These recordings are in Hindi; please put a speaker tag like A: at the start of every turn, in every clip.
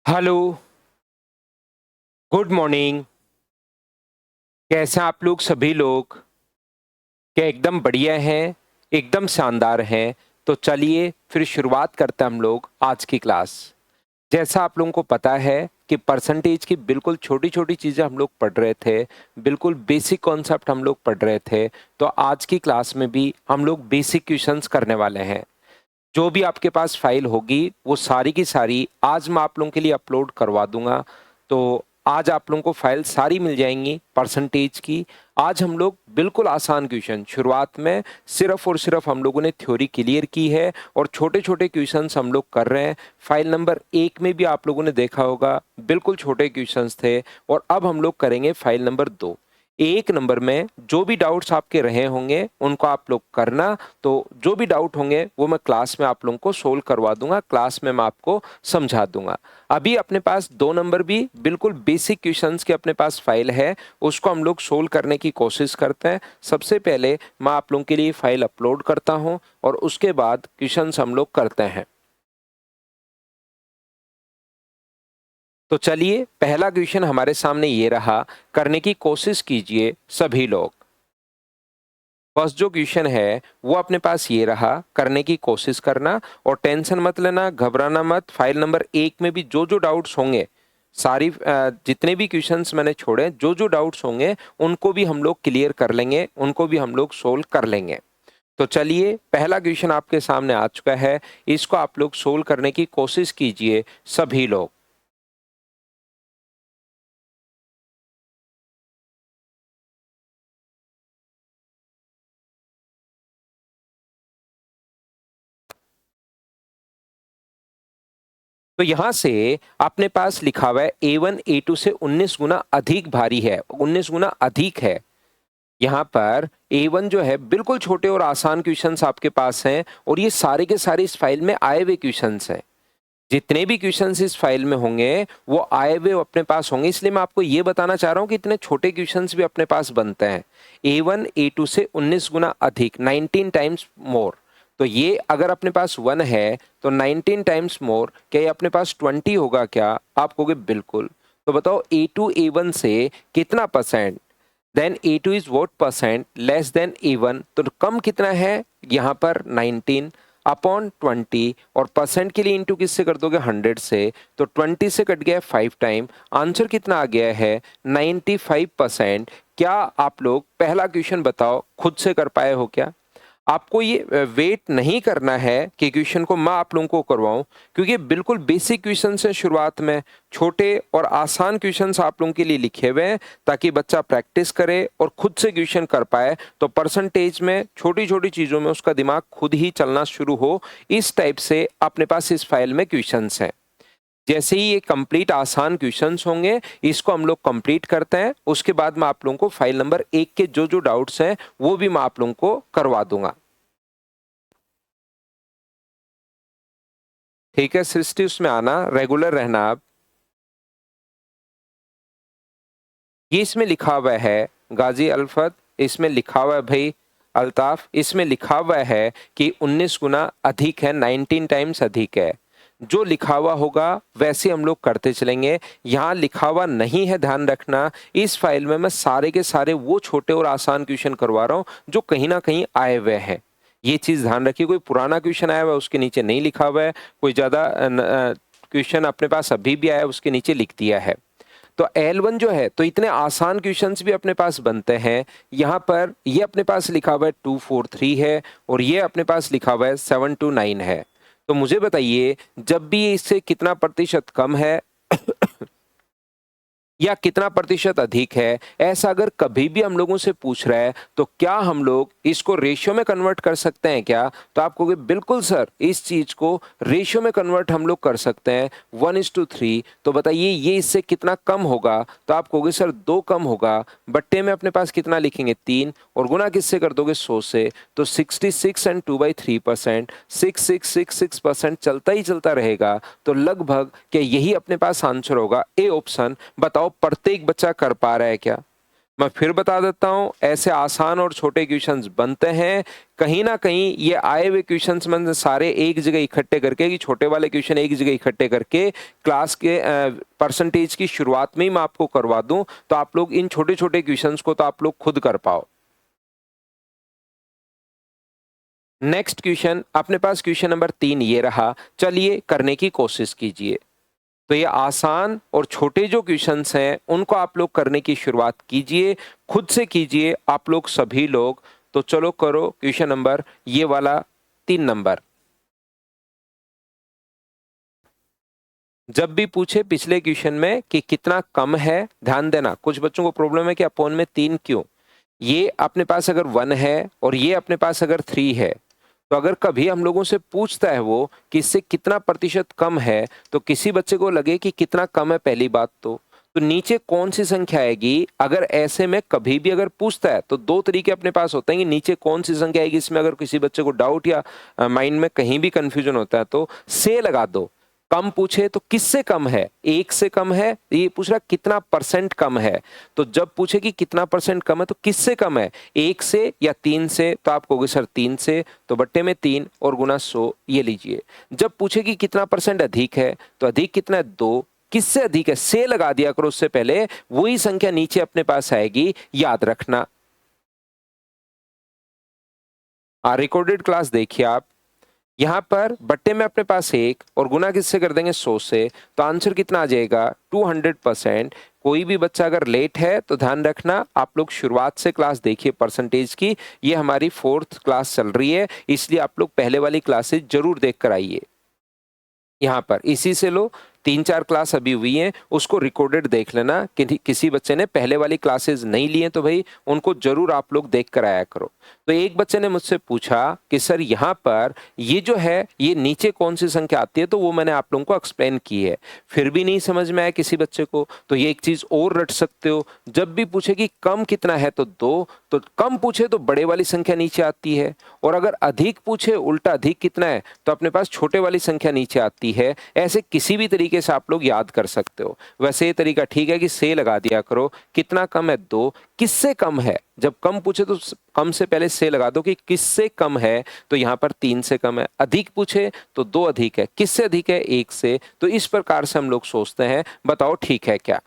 A: Hello, good morning. कैसे हैं आप लोग सभी लोग? क्या एकदम बढ़िया हैं, एकदम शानदार हैं। तो चलिए फिर शुरुआत करते हैं हम लोग आज की क्लास। जैसा आप लोगों को पता है कि परसेंटेज की बिल्कुल छोटी-छोटी चीज़ें हम लोग पढ़ रहे थे, बिल्कुल बेसिक कॉन्सेप्ट हम लोग पढ़ रहे थे। तो आज की क्लास में भी हम लोग बेसिक क्वेश्चंस करने वाले हैं। जो भी आपके पास फाइल होगी वो सारी की सारी आज मैं आप लोगों के लिए अपलोड करवा दूंगा। तो आज आप लोगों को फाइल सारी मिल जाएंगी परसेंटेज की। आज हम लोग बिल्कुल आसान क्वेश्चन शुरुआत में सिर्फ और सिर्फ हम लोगों ने थ्योरी क्लियर की है और छोटे छोटे क्वेश्चंस हम लोग कर रहे हैं। फाइल नंबर 1 में भी आप लोगों ने देखा होगा बिल्कुल छोटे क्वेश्चंस थे और अब हम लोग करेंगे फाइल नंबर 2। 1 नंबर में जो भी डाउट्स आपके रहे होंगे उनको आप लोग करना। तो जो भी डाउट होंगे वो मैं क्लास में आप लोगों को सोल्व करवा दूंगा, क्लास में मैं आपको समझा दूंगा। अभी अपने पास 2 नंबर भी बिल्कुल बेसिक क्वेश्चंस की अपने पास फाइल है, उसको हम लोग सोल्व करने की कोशिश करते हैं। सबसे पहले मैं आप लोगों के लिए फाइल अपलोड करता हूं और उसके बाद क्वेश्चंस हम लोग करते हैं। तो चलिए पहला क्वेश्चन हमारे सामने ये रहा, करने की कोशिश कीजिए सभी लोग। फर्स्ट जो क्वेश्चन है वो अपने पास ये रहा, करने की कोशिश करना और टेंशन मत लेना, घबराना मत। फाइल नंबर 1 में भी जो जो डाउट्स होंगे सारी जितने भी क्वेश्चंस मैंने छोड़े जो जो डाउट्स होंगे उनको भी हम लोग क्लियर कर लेंगे, उनको भी हम लोग सोल्व कर लेंगे। तो चलिए पहला क्वेश्चन आपके सामने आ चुका है, इसको आप लोग सोल्व करने की कोशिश कीजिए सभी लोग। तो यहां से अपने पास लिखा हुआ है A1 A2 से 19 गुना अधिक भारी है, 19 गुना अधिक है। यहाँ पर A1 जो है बिल्कुल छोटे और आसान क्वेश्चंस आपके पास हैं और ये सारे के सारे इस फाइल में आए हुए क्वेश्चंस हैं। जितने भी क्वेश्चंस इस फाइल में होंगे वो आए हुए अपने पास होंगे, इसलिए मैं आपको ये बताना चाह रहा हूँ कि इतने छोटे क्वेश्चंस भी अपने पास बनते हैं। A1 A2 से 19 गुना अधिक, 19 टाइम्स मोर। तो ये अगर अपने पास 1 है तो 19 टाइम्स मोर, क्या ये अपने पास 20 होगा क्या? आप कहोगे बिल्कुल। तो बताओ A2 A1 से कितना percent? Then A2 is what percent less than A1, तो कम कितना है यहाँ पर 19 अपॉन 20 और परसेंट के लिए इंटू किससे कर दोगे 100 से, तो 20 से कट गया 5 टाइम, आंसर कितना आ गया है 95%। क्या आप लोग पहला क्वेश्चन बताओ खुद से कर पाए हो क्या? आपको ये वेट नहीं करना है कि क्वेश्चन को मैं आप लोगों को करवाऊं, क्योंकि बिल्कुल बेसिक क्वेश्चन है। शुरुआत में छोटे और आसान क्वेश्चंस आप लोगों के लिए लिखे हुए हैं ताकि बच्चा प्रैक्टिस करे और खुद से क्वेश्चन कर पाए, तो परसेंटेज में छोटी छोटी चीजों में उसका दिमाग खुद ही चलना शुरू हो। इस टाइप से अपने पास इस फाइल में क्वेश्चंस हैं। जैसे ही ये कंप्लीट आसान क्वेश्चंस होंगे इसको हम लोग कंप्लीट करते हैं, उसके बाद मैं आप लोगों को फाइल नंबर 1 के जो जो डाउट्स हैं वो भी मैं आप लोगों को करवा दूंगा। ठीक है सृष्टि, उसमें आना, रेगुलर रहना आप। ये इसमें लिखा हुआ है गाजी अल्फत, इसमें लिखा हुआ है भाई अल्ताफ, इसमें लिखा हुआ है कि 19 गुना अधिक है, 19 टाइम्स अधिक है। जो लिखा हुआ होगा वैसे हम लोग करते चलेंगे। यहाँ लिखा हुआ नहीं है, ध्यान रखना। इस फाइल में मैं सारे के सारे वो छोटे और आसान क्वेश्चन करवा रहा हूँ जो कहीं ना कहीं आए हुए हैं। ये चीज ध्यान रखिए, कोई पुराना क्वेश्चन आया हुआ है उसके नीचे नहीं लिखा हुआ है, कोई ज्यादा क्वेश्चन अपने पास अभी भी आया है उसके नीचे लिख दिया है। तो L1 जो है, तो इतने आसान क्वेश्चंस भी अपने पास बनते हैं। यहाँ पर ये अपने पास लिखा हुआ है 243 है और ये अपने पास लिखा हुआ है 729 है। तो मुझे बताइए जब भी इससे कितना प्रतिशत कम है या कितना प्रतिशत अधिक है, ऐसा अगर कभी भी हम लोगों से पूछ रहा है तो क्या हम लोग इसको रेशियो में कन्वर्ट कर सकते हैं क्या? तो आप कहोगे बिल्कुल सर, इस चीज को रेशियो में कन्वर्ट हम लोग कर सकते हैं 1:3। तो बताइए ये इससे कितना कम होगा? तो आप कहोगे सर 2 कम होगा। बट्टे में अपने पास कितना लिखेंगे 3 और गुना किससे कर दोगे 100 से, तो 66 एंड 2/3%, 6666% चलता ही चलता रहेगा। तो लगभग क्या यही अपने पास आंसर होगा, ए ऑप्शन। बताओ प्रत्येक बच्चा कर पा रहा है क्या? मैं फिर बता देता हूं, ऐसे आसान और छोटे क्वेश्चंस बनते हैं। कहीं ना कहीं ये आए हुए क्वेश्चंस में सारे एक जगह इकट्ठे करके, कि छोटे वाले क्वेश्चन एक जगह इकट्ठे करके क्लास के परसेंटेज की शुरुआत में ही मैं आपको करवा दूं, तो आप लोग इन छोटे छोटे क्वेश्चंस को तो आप लोग खुद कर पाओ। नेक्स्ट क्वेश्चन अपने पास क्वेश्चन नंबर 3 ये रहा, चलिए करने की कोशिश कीजिए। तो ये आसान और छोटे जो क्वेश्चंस हैं उनको आप लोग करने की शुरुआत कीजिए, खुद से कीजिए आप लोग सभी लोग। तो चलो करो क्वेश्चन नंबर ये वाला 3 नंबर। जब भी पूछे पिछले क्वेश्चन में कि कितना कम है, ध्यान देना कुछ बच्चों को प्रॉब्लम है कि अपॉन में 3 क्यों। ये अपने पास अगर 1 है और ये अपने पास अगर 3 है, तो अगर कभी हम लोगों से पूछता है वो कि इससे कितना प्रतिशत कम है, तो किसी बच्चे को लगे कि कितना कम है, पहली बात तो नीचे कौन सी संख्या आएगी। अगर ऐसे में कभी भी अगर पूछता है तो दो तरीके अपने पास होते हैं कि नीचे कौन सी संख्या आएगी। इसमें अगर किसी बच्चे को डाउट या माइंड में कहीं भी कंफ्यूजन होता है तो से लगा दो। कम पूछे तो किससे कम है, एक से कम है, ये पूछ रहा कितना परसेंट कम है। तो जब पूछे कि कितना परसेंट कम है तो किससे कम है, एक से या 3 से, तो आप कहोगे सर 3 से, तो बट्टे में 3 और गुना 100 ये लीजिए। जब पूछे कि कितना परसेंट अधिक है, तो अधिक कितना है 2, किससे अधिक है से लगा दिया करो उससे पहले, वही संख्या नीचे अपने पास आएगी, याद रखना। रिकॉर्डेड क्लास देखिए आप, यहां पर बट्टे में अपने पास 1 और गुना किससे कर देंगे 100 से, तो आंसर कितना आ जाएगा 200%। कोई भी बच्चा अगर लेट है तो ध्यान रखना आप लोग शुरुआत से क्लास देखिए परसेंटेज की। ये हमारी 4th क्लास चल रही है, इसलिए आप लोग पहले वाली क्लासेस जरूर देख कर आइए। यहाँ पर इसी से लो, 3-4 क्लास अभी हुई हैं, उसको रिकॉर्डेड देख लेना। किसी बच्चे ने पहले वाली क्लासेस नहीं ली हैं तो भाई उनको जरूर आप लोग देख कर आया करो। तो एक बच्चे ने मुझसे पूछा कि सर यहाँ पर ये जो है ये नीचे कौन सी संख्या आती है, तो वो मैंने आप लोगों को एक्सप्लेन की है। फिर भी नहीं समझ में आया किसी बच्चे को, तो ये एक चीज और रट सकते हो। जब भी पूछे कि कम कितना है तो 2, तो कम पूछे तो बड़े वाली संख्या नीचे आती है, और अगर अधिक पूछे उल्टा अधिक कितना है तो अपने पास छोटे वाली संख्या नीचे आती है। ऐसे किसी भी तरीके से आप लोग याद कर सकते हो। वैसे ये तरीका ठीक है कि से लगा दिया करो, कितना कम है 2, किससे कम है, जब कम पूछे तो कम से पहले से लगा दो कि किससे कम है, तो यहाँ पर 3 से कम है। अधिक पूछे तो 2 अधिक है, किससे अधिक है 1 से। तो इस प्रकार से हम लोग सोचते हैं, बताओ ठीक है क्या।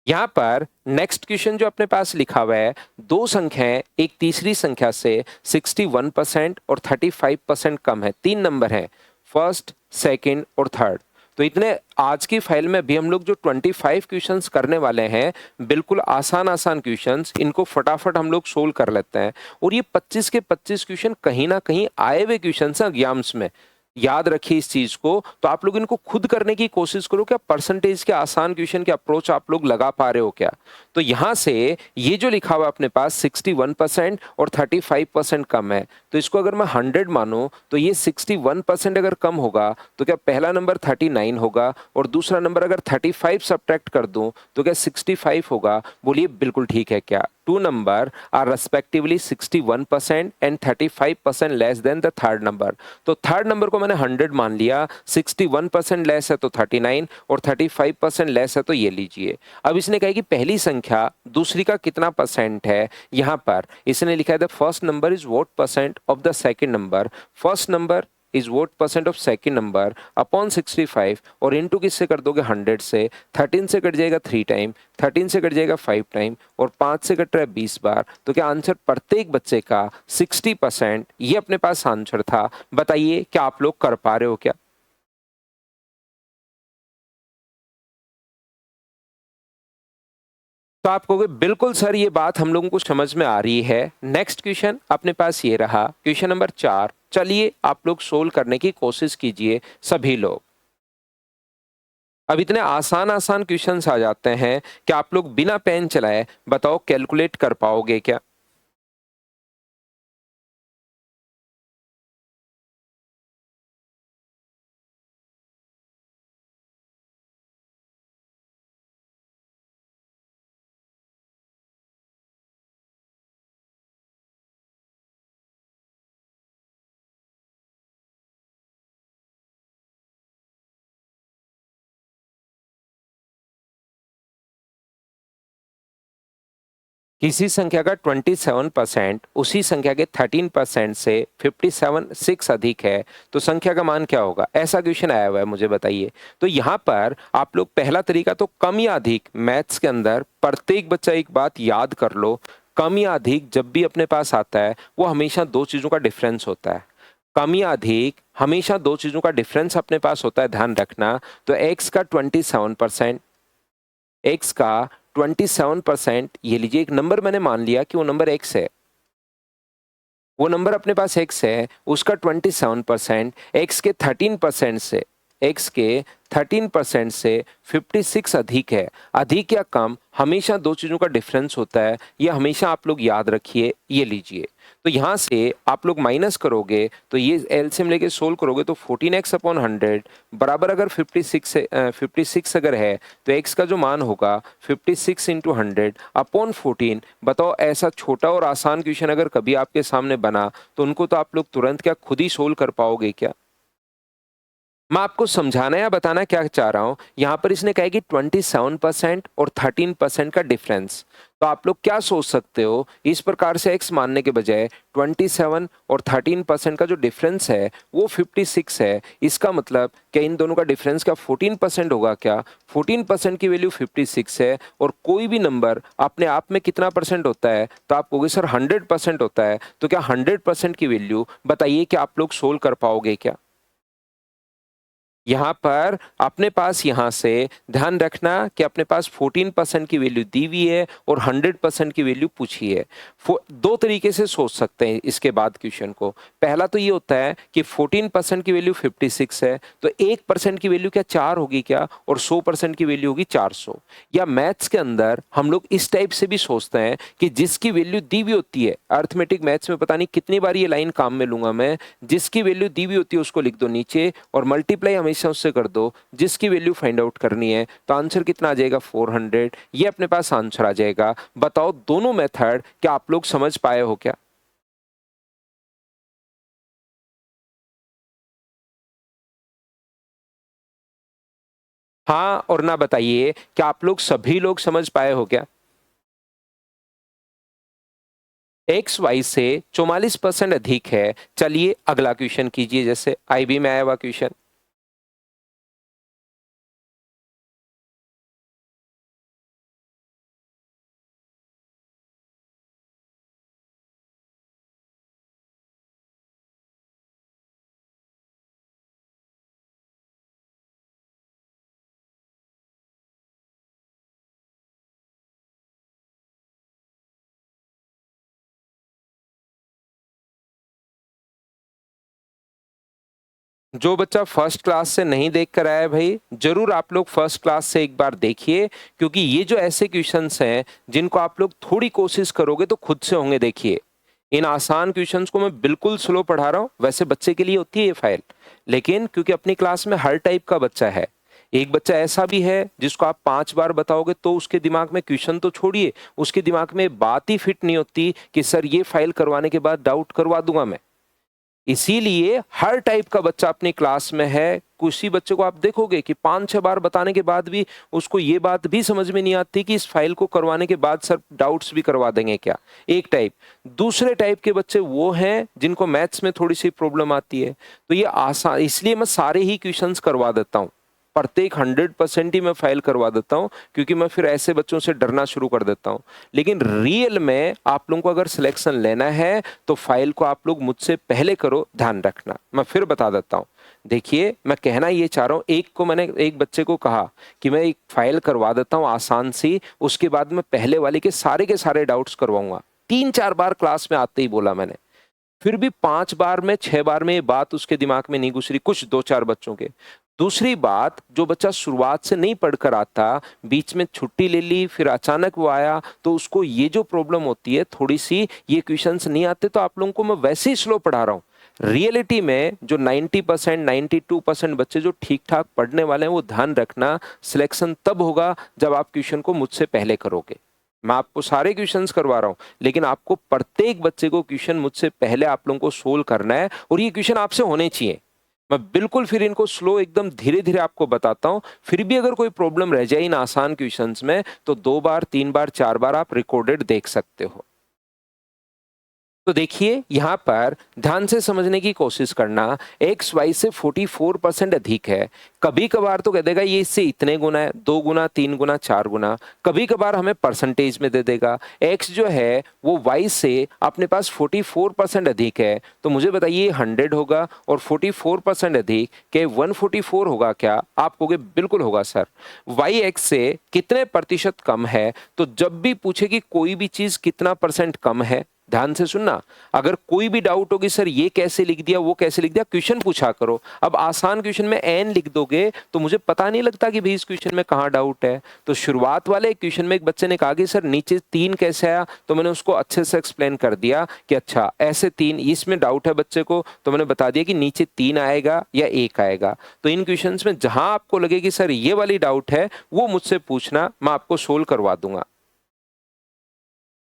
A: यहाँ पर नेक्स्ट क्वेश्चन जो अपने पास लिखा हुआ है, दो संख्याएं एक तीसरी संख्या से 61% और 35% कम है, 3 नंबर है, फर्स्ट सेकंड और थर्ड। तो इतने आज की फाइल में भी हम लोग जो 25 क्वेश्चंस करने वाले हैं, बिल्कुल आसान आसान क्वेश्चंस, इनको फटाफट हम लोग सोल्व कर लेते हैं। और ये 25 के 25 क्वेश्चन कहीं ना कहीं आए हुए क्वेश्चंस हैं एग्जाम्स में, याद रखिए इस चीज को। तो आप लोग इनको खुद करने की कोशिश करो, क्या परसेंटेज के आसान क्वेश्चन के अप्रोच आप लोग लगा पा रहे हो क्या। तो यहां से ये जो लिखा हुआ है अपने पास 61% और 35% कम है, तो इसको अगर मैं 100 मानूं तो ये 61% अगर कम होगा तो क्या पहला नंबर 39 होगा, और दूसरा नंबर अगर 35 सब्ट्रैक्ट कर दूं तो क्या 65 होगा। बोलिए बिल्कुल ठीक है क्या। Two number are respectively 61% and 35% less than the third number. तो थर्ड नंबर को मैंने 100 मान लिया, 61% लेस है तो 39 और 35% लेस है तो ये लीजिए। अब इसने कहा कि पहली संख्या दूसरी का कितना परसेंट है। यहां पर इसने लिखा है the first number is what percent of the second number, first number is vote percent of second number upon 65, और इनटू किससे कर दोगे 100 से। 13 से कट जाएगा 3 टाइम, 13 से कट जाएगा 5 टाइम, और 5 से कट रहा है 20 बार। तो क्या आंसर प्रत्येक बच्चे का 60%, ये अपने पास आंसर था। बताइए क्या आप लोग कर पा रहे हो क्या। तो आप कहोगे बिल्कुल सर ये बात हम लोगों को समझ में आ रही है। नेक्स्ट क्वेश्चन अपने पास ये रहा, क्वेश्चन नंबर 4। चलिए आप लोग सोल्व करने की कोशिश कीजिए सभी लोग। अब इतने आसान आसान क्वेश्चंस आ जाते हैं कि आप लोग बिना पेन चलाए बताओ कैलकुलेट कर पाओगे क्या। किसी संख्या का 27% उसी संख्या के 13% से 57 अधिक है तो संख्या का मान क्या होगा? ऐसा क्वेश्चन आया हुआ है, मुझे बताइए। तो यहाँ पर आप लोग पहला तरीका तो कम या अधिक, मैथ्स के अंदर प्रत्येक बच्चा एक बात याद कर लो, कम या अधिक जब भी अपने पास आता है वो हमेशा दो चीजों का डिफरेंस होता है। कम या अधिक हमेशा दो चीजों का डिफरेंस अपने पास होता है, ध्यान रखना। तो x का 27%, x का 27%, ये लीजिए एक नंबर मैंने मान लिया कि वो नंबर x है, वो नंबर अपने पास x है, उसका 27% x के 13% से, x के 13% से 56 अधिक है। अधिक या कम हमेशा दो चीजों का डिफरेंस होता है, ये हमेशा आप लोग याद रखिए। ये लीजिए, तो यहां से आप लोग माइनस करोगे तो ये एलसीएम लेके सोल्व करोगे तो 14x अपॉन 100 बराबर, अगर 56 अगर है तो x का जो मान होगा 56 इंटू 100 अपॉन 14। बताओ ऐसा छोटा और आसान क्वेश्चन अगर कभी आपके सामने बना तो उनको तो आप लोग तुरंत क्या खुद ही सोल्व कर पाओगे क्या? मैं आपको समझाना या बताना क्या चाह रहा हूं, यहां पर इसने कहा कि 27% और 13% का डिफरेंस। तो आप लोग क्या सोच सकते हो, इस प्रकार से x मानने के बजाय 27 और 13% का जो डिफरेंस है वो 56 है। इसका मतलब क्या इन दोनों का डिफरेंस क्या 14% होगा क्या? 14% की वैल्यू 56 है, और कोई भी नंबर अपने आप में कितना परसेंट होता है? तो आप कहोगे सर 100% होता है। तो क्या 100% की वैल्यू बताइए कि आप लोग सोल्व कर पाओगे क्या? यहाँ पर अपने पास यहाँ से ध्यान रखना कि अपने पास 14% की वैल्यू दी हुई है और 100% की वैल्यू पूछी है। दो तरीके से सोच सकते हैं इसके बाद क्वेश्चन को। पहला तो ये होता है कि 14% की वैल्यू 56 है तो 1% की वैल्यू क्या 4 होगी क्या, और 100% की वैल्यू होगी 400। या मैथ्स के अंदर हम लोग इस टाइप से भी सोचते हैं कि जिसकी वैल्यू दी हुई होती है, अर्थमेटिक मैथ्स में पता नहीं कितनी बार ये लाइन काम में लूंगा मैं, जिसकी वैल्यू दी हुई होती है उसको लिख दो नीचे और मल्टीप्लाई हमेशा उससे कर दो जिसकी वैल्यू फाइंड आउट करनी है। तो आंसर कितना आ जाएगा 400, ये अपने पास आंसर आ जाएगा। बताओ दोनों मेथड क्या आप लोग समझ पाए हो क्या? हाँ और ना बताइए क्या आप लोग सभी लोग समझ पाए हो क्या? एक्स वाई से 44% अधिक है। चलिए अगला क्वेश्चन कीजिए, जैसे आईबी में आया हुआ क्वेश्चन। जो बच्चा फर्स्ट क्लास से नहीं देख कर आया है भाई, जरूर आप लोग फर्स्ट क्लास से एक बार देखिए, क्योंकि ये जो ऐसे क्वेश्चंस हैं जिनको आप लोग थोड़ी कोशिश करोगे तो खुद से होंगे। देखिए इन आसान क्वेश्चंस को मैं बिल्कुल स्लो पढ़ा रहा हूँ, वैसे बच्चे के लिए होती है ये फाइल, लेकिन क्योंकि अपनी क्लास में हर टाइप का बच्चा है। एक बच्चा ऐसा भी है जिसको आप 5 बार बताओगे तो उसके दिमाग में क्वेश्चन तो छोड़िए, उसके दिमाग में बात ही फिट नहीं होती कि सर ये फाइल करवाने के बाद डाउट करवा दूंगा मैं। इसीलिए हर टाइप का बच्चा अपनी क्लास में है। किसी बच्चे को आप देखोगे कि 5-6 बार बताने के बाद भी उसको ये बात भी समझ में नहीं आती कि इस फाइल को करवाने के बाद सर डाउट्स भी करवा देंगे क्या। एक टाइप। दूसरे टाइप के बच्चे वो हैं जिनको मैथ्स में थोड़ी सी प्रॉब्लम आती है, तो ये आसान, इसलिए मैं सारे ही क्वेश्चंस करवा देता हूँ, प्रत्येक 100% ही मैं फाइल करवा देता हूं, क्योंकि मैं फिर ऐसे बच्चों से डरना शुरू कर देता हूं। लेकिन रियल में आप लोगों को अगर सिलेक्शन लेना है तो फाइल को आप लोग मुझसे पहले करो, ध्यान रखना। मैं फिर बता देता हूं, देखिए मैं कहना ये चाह रहा हूं, मैंने एक बच्चे को कहा कि मैं एक फाइल करवा देता हूं आसान सी, उसके बाद मैं पहले वाले के सारे डाउट्स करवाऊंगा। 3-4 बार क्लास में आते ही बोला मैंने, फिर भी 5 बार में 6 बार में ये बात उसके दिमाग में नहीं घुस रही, कुछ 2-4 बच्चों के। दूसरी बात, जो बच्चा शुरुआत से नहीं पढ़कर आता, बीच में छुट्टी ले ली, फिर अचानक वो आया, तो उसको ये जो प्रॉब्लम होती है थोड़ी सी, ये क्वेश्चंस नहीं आते तो आप लोगों को मैं वैसे ही स्लो पढ़ा रहा हूँ। रियलिटी में जो 90% 92% बच्चे जो ठीक ठाक पढ़ने वाले हैं, वो ध्यान रखना, सिलेक्शन तब होगा जब आप क्वेश्चन को मुझसे पहले करोगे। मैं आपको सारे क्वेश्चंस करवा रहा हूं, लेकिन आपको प्रत्येक बच्चे को क्वेश्चन मुझसे पहले आप लोगों को सोल्व करना है, और ये क्वेश्चन आपसे होने चाहिए। मैं बिल्कुल फिर इनको स्लो एकदम धीरे-धीरे आपको बताता हूँ। फिर भी अगर कोई प्रॉब्लम रह जाए इन आसान क्वेश्चंस में तो 2 बार, 3 बार, 4 बार आप रिकॉर्डेड देख सकते हो। तो देखिए यहाँ पर ध्यान से समझने की कोशिश करना, एक्स वाई से 44% अधिक है। कभी कभार तो कह देगा ये इससे इतने गुना है, 2 गुना, 3 गुना, 4 गुना। कभी कभार हमें परसेंटेज में दे देगा, एक्स जो है वो वाई से अपने पास 44% अधिक है। तो मुझे बताइए 100 होगा और 44% अधिक के 144 होगा क्या? आप कहोगे बिल्कुल होगा सर। वाई एक्स से कितने प्रतिशत कम है? तो जब भी पूछे कि कोई भी चीज कितना परसेंट कम है, ध्यान से सुनना। अगर कोई भी डाउट होगी सर ये कैसे लिख दिया, वो कैसे लिख दिया, क्वेश्चन पूछा करो। अब आसान क्वेश्चन में एन लिख दोगे तो मुझे पता नहीं लगता कि भाई इस क्वेश्चन में कहाँ डाउट है। तो शुरुआत वाले क्वेश्चन में एक बच्चे ने कहा कि सर नीचे 3 कैसे आया, तो मैंने उसको अच्छे से एक्सप्लेन कर दिया कि अच्छा ऐसे 3, इसमें डाउट है बच्चे को, तो मैंने बता दिया कि नीचे 3 आएगा या 1 आएगा। तो इन क्वेश्चन में जहां आपको लगे कि सर ये वाली डाउट है वो मुझसे पूछना, मैं आपको सोल्व करवा दूंगा।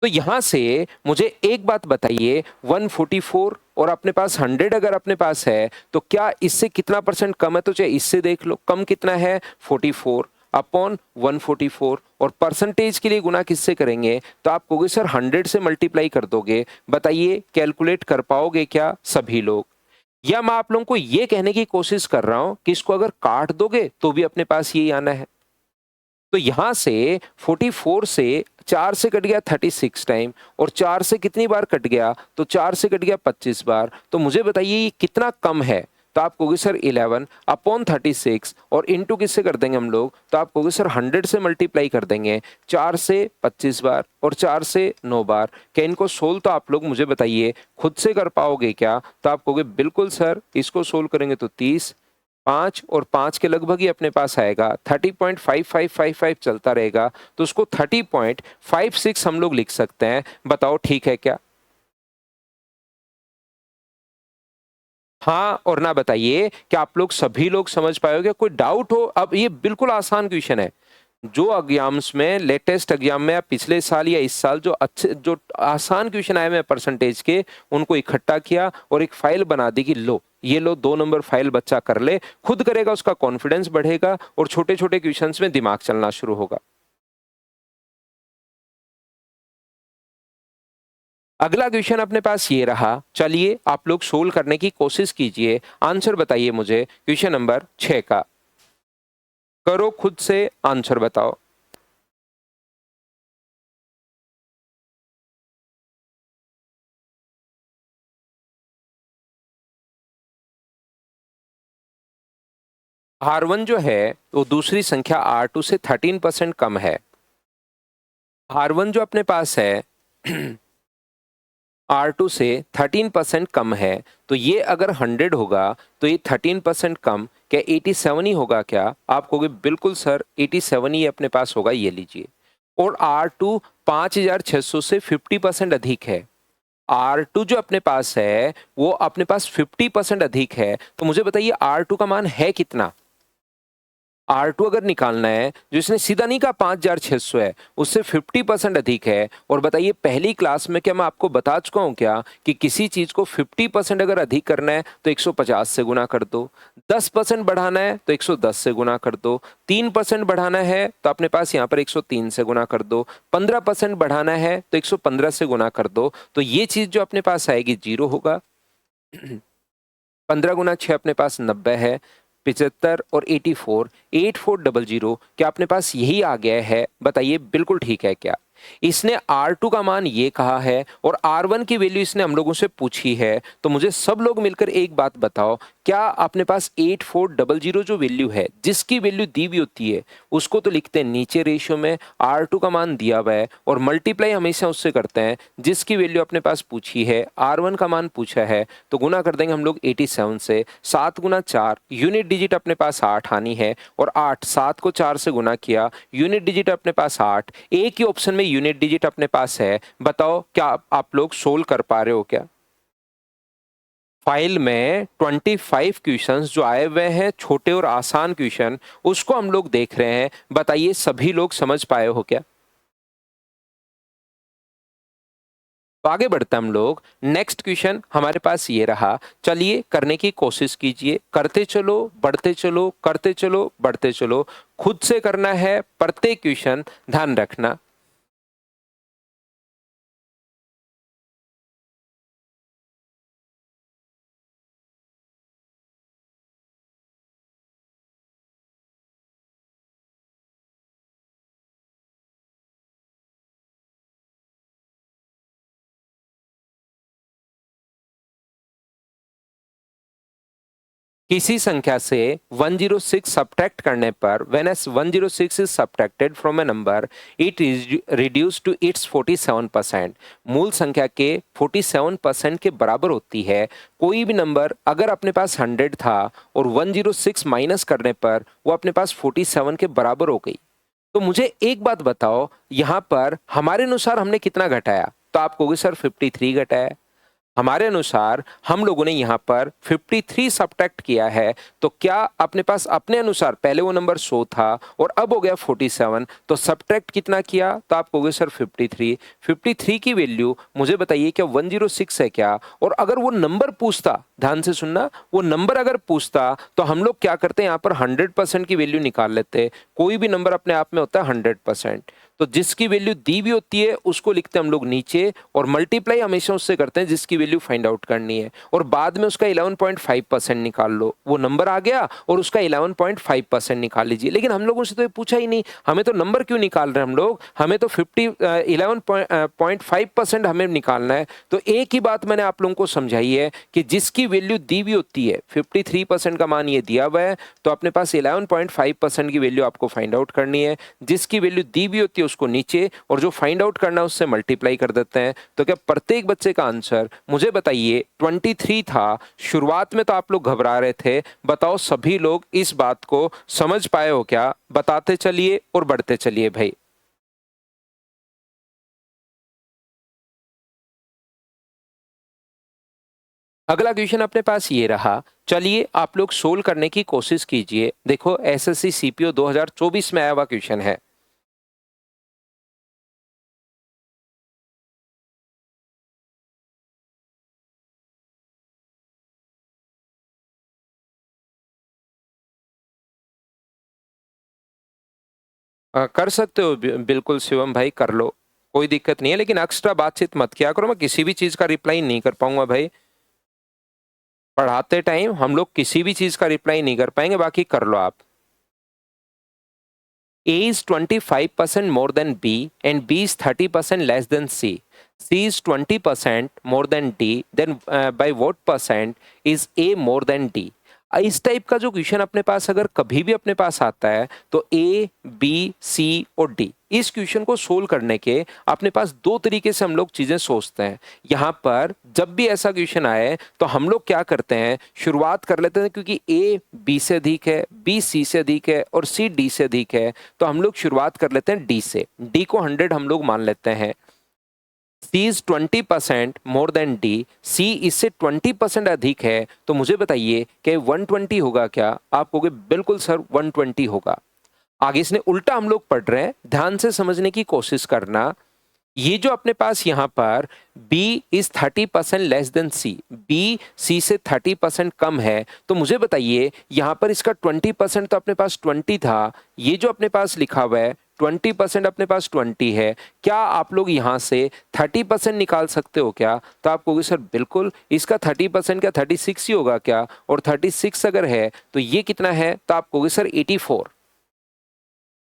A: तो यहां से मुझे एक बात बताइए, 144 और अपने पास 100 अगर अपने पास है तो क्या इससे कितना परसेंट कम है? तो चाहे इससे देख लो, कम कितना है? 44 अपॉन 144। और परसेंटेज के लिए गुना किससे करेंगे? तो आप कहोगे सर 100 से मल्टीप्लाई कर दोगे। बताइए कैलकुलेट कर पाओगे क्या सभी लोग? या मैं आप लोगों को ये कहने की कोशिश कर रहा हूं कि इसको अगर काट दोगे तो भी अपने पास यही आना है। तो यहां से 44 से 4 से कट गया 36 टाइम, और 4 से कितनी बार कट गया? तो 4 से कट गया 25 बार। तो मुझे बताइए ये कितना कम है? तो आप कहोगे सर 11 अपॉन 36, और इनटू किससे कर देंगे हम लोग? तो आप कहोगे सर 100 से मल्टीप्लाई कर देंगे, 4 से 25 बार और 4 से 9 बार। क्या इनको सोल्व तो आप लोग मुझे बताइए खुद से कर पाओगे क्या? तो आप कहोगे बिल्कुल सर, इसको सोल्व करेंगे तो 30, 5 और 5 के लगभग ही अपने पास आएगा, 30.5555 चलता रहेगा। तो उसको 30.56 हम लोग लिख सकते हैं। बताओ ठीक है क्या? हाँ और ना बताइए कि आप लोग सभी लोग समझ पाओगे। कोई डाउट हो? अब ये बिल्कुल आसान क्वेश्चन है। जो एग्जाम्स में, लेटेस्ट एग्जाम में या पिछले साल या इस साल जो अच्छे जो आसान क्वेश्चन आए हुए परसेंटेज के, उनको इकट्ठा किया और एक फाइल बना दी कि लो ये लो 2 नंबर फाइल बच्चा कर ले, खुद करेगा, उसका कॉन्फिडेंस बढ़ेगा और छोटे छोटे क्वेश्चंस में दिमाग चलना शुरू होगा। अगला क्वेश्चन अपने पास ये रहा, चलिए आप लोग सोल्व करने की कोशिश कीजिए। आंसर बताइए मुझे क्वेश्चन नंबर 6 का। करो खुद से, आंसर बताओ। R1 जो है वो दूसरी संख्या R2 से 13% कम है। R1 जो अपने पास है R2 से 13% कम है। तो ये अगर 100 होगा तो ये 13% कम क्या 87 ही होगा क्या? आप कहोगे बिल्कुल सर 87 ही अपने पास होगा, ये लीजिए। और R2 5600 से 50% अधिक है। R2 जो अपने पास है वो अपने पास 50% अधिक है। तो मुझे बताइए R2 का मान है कितना? R2 अगर निकालना है, जो इसने सीधा नहीं कहा 5600 है, उससे 50% अधिक है। और बताइए पहली क्लास में क्या मैं आपको बता चुका हूं क्या कि किसी चीज को 50% अगर अधिक करना है तो 150 से गुना कर दो, 10% बढ़ाना है तो 110 से गुना कर दो, 3% बढ़ाना है तो अपने पास यहाँ पर 103 से गुना कर दो, 15% बढ़ाना है तो 115 से गुना कर दो। तो ये चीज जो अपने पास आएगी 0 होगा। 15 गुना 6 अपने पास 90 है, 75 और 84, 8400, क्या अपने पास यही आ गया है? बताइए बिल्कुल ठीक है क्या? इसने R2 का मान ये कहा है और R1 की वैल्यू इसने हम लोगों से पूछी है। तो मुझे सब लोग मिलकर एक बात बताओ, क्या अपने पास 8400 जो वैल्यू है, जिसकी वैल्यू दी हुई होती है, उसको तो लिखते हैं नीचे रेशियो में, R2 का मान दिया हुआ है, और मल्टीप्लाई हमेशा उससे करते हैं जिसकी वैल्यू अपने पास पूछी है, R1 का मान पूछा है, तो गुना कर देंगे हम लोग 87 से। 7 गुना 4, यूनिट डिजिट अपने पास 8 आनी है, और 8, 7 को 4 से गुना किया, यूनिट डिजिट अपने पास 8। एक ही ऑप्शन में यूनिट डिजिट अपने पास है। बताओ क्या आप लोग सोल्व कर पा रहे हो क्या? फाइल में 25 क्वेश्चंस जो आए हुए हैं, छोटे और आसान क्वेश्चन, उसको हम लोग देख रहे हैं। बताइए सभी लोग समझ पाए हो क्या? तो आगे बढ़ते हम लोग। नेक्स्ट क्वेश्चन हमारे पास ये रहा, चलिए करने की कोशिश कीजिए। करते चलो, बढ़ते चलो, करते चलो, बढ़ते चलो। खुद से करना है प्रत्येक क्वेश्चन, ध्यान रखना। किसी संख्या से 106 सब्ट्रैक्ट करने पर when S 106 is subtracted from a number it is reduce to its 47%। मूल संख्या के 47% के बराबर होती है। कोई भी नंबर अगर अपने पास 100 था और 106 माइनस करने पर वो अपने पास 47 के बराबर हो गई। तो मुझे एक बात बताओ, यहाँ पर हमारे अनुसार हमने कितना घटाया? तो आप कहोगे सर 53 घटाया। हमारे अनुसार हम लोगों ने यहाँ पर 53 सब्ट्रैक्ट किया है। तो क्या अपने पास अपने अनुसार पहले वो नंबर 100 था और अब हो गया 47, तो सब्ट्रैक्ट कितना किया? तो आप कहोगे सर 53। 53 की वैल्यू मुझे बताइए क्या 106 है क्या? और अगर वो नंबर पूछता, ध्यान से सुनना, वो नंबर अगर पूछता तो हम लोग क्या करते हैं, यहाँ पर 100% की वैल्यू निकाल लेते। कोई भी नंबर अपने आप में होता है 100%। तो जिसकी वैल्यू दी भी होती है उसको लिखते हैं हम लोग नीचे और मल्टीप्लाई हमेशा उससे करते हैं जिसकी वैल्यू फाइंड आउट करनी है, और बाद में उसका 11.5% निकाल लो। वो नंबर आ गया और उसका 11.5% निकाल लीजिए। लेकिन हम लोगों से तो ये पूछा ही नहीं, हमें तो नंबर क्यों निकाल रहे हैं हम लोग, हमें तो 11.5% हमें निकालना है। तो एक ही बात मैंने आप लोगों को समझाई है कि जिसकी वैल्यू दी भी होती है, 53% का मान ये दिया हुआ है, तो अपने पास 11.5% की वैल्यू आपको फाइंड आउट करनी है। जिसकी वैल्यू दी भी होती है उसको नीचे, और जो फाइंड आउट करना है उससे मल्टीप्लाई कर देते हैं। तो क्या प्रत्येक बच्चे का आंसर मुझे बताइए 23 था? शुरुआत में तो आप लोग घबरा रहे थे, बताओ सभी लोग इस बात को समझ पाए हो क्या? बताते चलिए और बढ़ते चलिए भाई। अगला क्वेश्चन अपने पास ये रहा, चलिए आप लोग सोल्व करने की कोशिश कीजिए। देखो एसएससी सीपीओ 2024 में आया हुआ क्वेश्चन है। कर सकते हो बिल्कुल शिवम भाई, कर लो, कोई दिक्कत नहीं है। लेकिन एक्स्ट्रा बातचीत मत किया करो, मैं किसी भी चीज का रिप्लाई नहीं कर पाऊंगा भाई। पढ़ाते टाइम हम लोग किसी भी चीज का रिप्लाई नहीं कर पाएंगे, बाकी कर लो आप। A is 25% more than B and B is 30% less than C. C is 20% more than D, then by what percent is A more than D? इस टाइप का जो क्वेश्चन अपने पास अगर कभी भी अपने पास आता है तो A, B, C और D, इस क्वेश्चन को सोल्व करने के अपने पास दो तरीके से हम लोग चीजें सोचते हैं। यहाँ पर जब भी ऐसा क्वेश्चन आए तो हम लोग क्या करते हैं, शुरुआत कर लेते हैं, क्योंकि A B से अधिक है, B C से अधिक है और C D से अधिक है, तो हम लोग शुरुआत कर लेते हैं D से। D को 100 हम लोग मान लेते हैं। C is 20% more than D, C इससे 20% अधिक है, तो मुझे बताइए कि 120 होगा क्या? आप कहोगे बिल्कुल सर 120 होगा। आगे इसने उल्टा हम लोग पढ़ रहे हैं, ध्यान से समझने की कोशिश करना। ये जो अपने पास यहाँ पर B is 30% less than C, B C से 30% कम है, तो मुझे बताइए यहाँ पर इसका 20% तो अपने पास 20 था, ये जो अपने पास लिखा हुआ है 20% अपने पास 20 है, क्या आप लोग यहाँ से 30% निकाल सकते हो क्या? तो आप कहोगे सर बिल्कुल, इसका 30% क्या 36 ही होगा क्या? और 36 अगर है तो ये कितना है? तो आप कहोगे सर 84।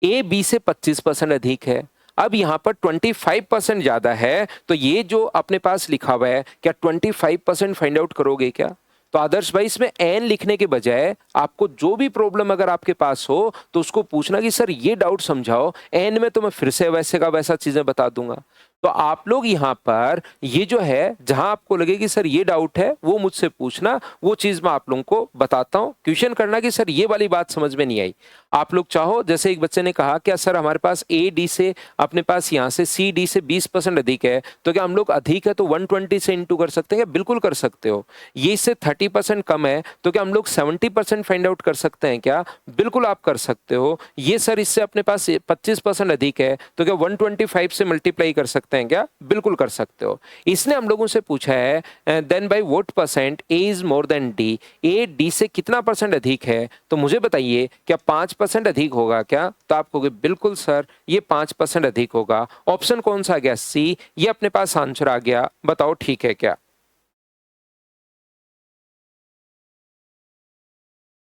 A: ए बी से 25% अधिक है। अब यहाँ पर 25% ज्यादा है, तो ये जो अपने पास लिखा हुआ है क्या 25% फाइंड आउट करोगे क्या? तो आदर्श भाई इसमें एन लिखने के बजाय आपको जो भी प्रॉब्लम अगर आपके पास हो तो उसको पूछना कि सर ये डाउट समझाओ, एन में तो मैं फिर से वैसे का वैसा चीजें बता दूंगा। तो आप लोग यहाँ पर ये जो है, जहां आपको लगे कि सर ये डाउट है वो मुझसे पूछना, वो चीज मैं आप लोगों को बताता हूँ। क्वेश्चन करना कि सर ये वाली बात समझ में नहीं आई। आप लोग चाहो, जैसे एक बच्चे ने कहा क्या सर हमारे पास ए डी से अपने पास यहाँ से सी डी से 20% अधिक है, तो क्या हम लोग अधिक है तो 120 से इंटू कर सकते हैं? क्या बिल्कुल कर सकते हो। ये इससे 30% कम है, तो क्या हम लोग 70% फाइंड आउट कर सकते हैं? क्या बिल्कुल आप कर सकते हो। ये सर इससे अपने पास 25% अधिक है, तो क्या 125 से मल्टीप्लाई कर सकते हैं? क्या बिल्कुल कर सकते हो। इसने हम लोगों से पूछा है then by what percent A is more than D, A D से कितना परसेंट अधिक है, तो मुझे बताइए क्या 5% अधिक होगा क्या? तो आप कहोगे बिल्कुल सर ये 5% अधिक होगा। ऑप्शन कौन सा आ गया? सी। ये अपने पास आंसर आ गया, बताओ ठीक है क्या?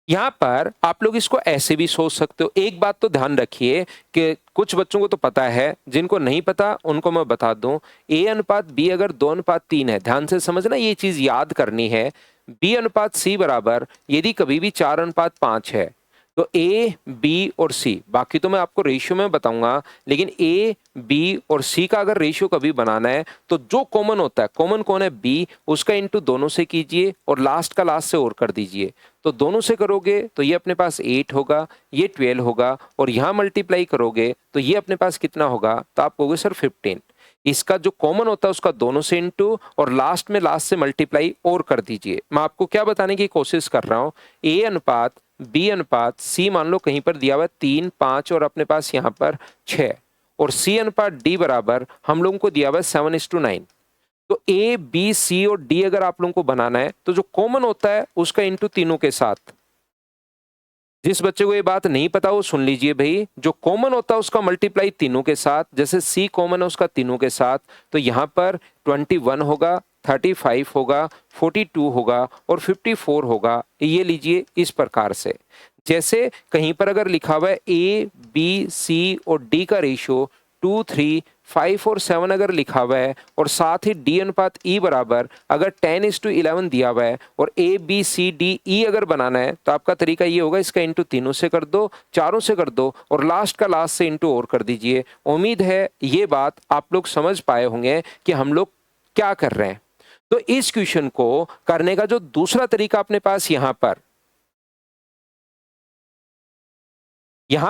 A: यहां पर आप लोग इसको ऐसे भी सोच सकते हो। एक बात तो ध्यान रखिए कि कुछ बच्चों को तो पता है, जिनको नहीं पता उनको मैं बता दूं। ए अनुपात बी अगर 2:3 है, ध्यान से समझना, ये चीज याद करनी है। बी अनुपात सी बराबर यदि कभी भी 4:5 है, तो ए बी और सी, बाकी तो मैं आपको रेशियो में बताऊंगा, लेकिन ए बी और सी का अगर रेशियो कभी बनाना है तो जो कॉमन होता है, कॉमन कौन है? बी, उसका इंटू दोनों से कीजिए और लास्ट का लास्ट से और कर दीजिए। तो दोनों से करोगे तो ये अपने पास 8 होगा, ये 12 होगा, और यहां मल्टीप्लाई करोगे तो ये अपने पास कितना होगा? तो आप कहोगे सर 15। इसका जो कॉमन होता है उसका दोनों से इंटू और लास्ट में लास्ट से मल्टीप्लाई और कर दीजिए। मैं आपको क्या बताने की कोशिश कर रहा हूं, ए अनुपात बी अनुपात सी मान लो कहीं पर दिया हुआ है 3, 5 और अपने पास यहाँ पर 6, और सी अनुपात डी बराबर हम लोगों को दिया हुआ है 7:9। तो ए बी सी और डी अगर आप लोगों को बनाना है तो जो कॉमन होता है उसका इंटू तीनों के साथ। जिस बच्चे को ये बात नहीं पता वो सुन लीजिए भाई, जो कॉमन होता है उसका मल्टीप्लाई तीनों के साथ, जैसे सी कॉमन है उसका तीनों के साथ, तो यहां पर 21 होगा, 35 होगा, 42 होगा और 54 होगा। ये लीजिए इस प्रकार से। जैसे कहीं पर अगर लिखा हुआ है ए बी सी और डी का रेशियो 2, 3, 5 और 7 अगर लिखा हुआ है, और साथ ही डी अनुपात ई बराबर अगर 10:11 दिया हुआ है, और A B C D E अगर बनाना है तो आपका तरीका ये होगा, इसका इंटू तीनों से कर दो, चारों से कर दो, और लास्ट का लास्ट से इंटू और कर दीजिए। उम्मीद है ये बात आप लोग समझ पाए होंगे कि हम लोग क्या कर रहे हैं। तो इस क्वेश्चन को करने का जो दूसरा तरीका अपने पास यहां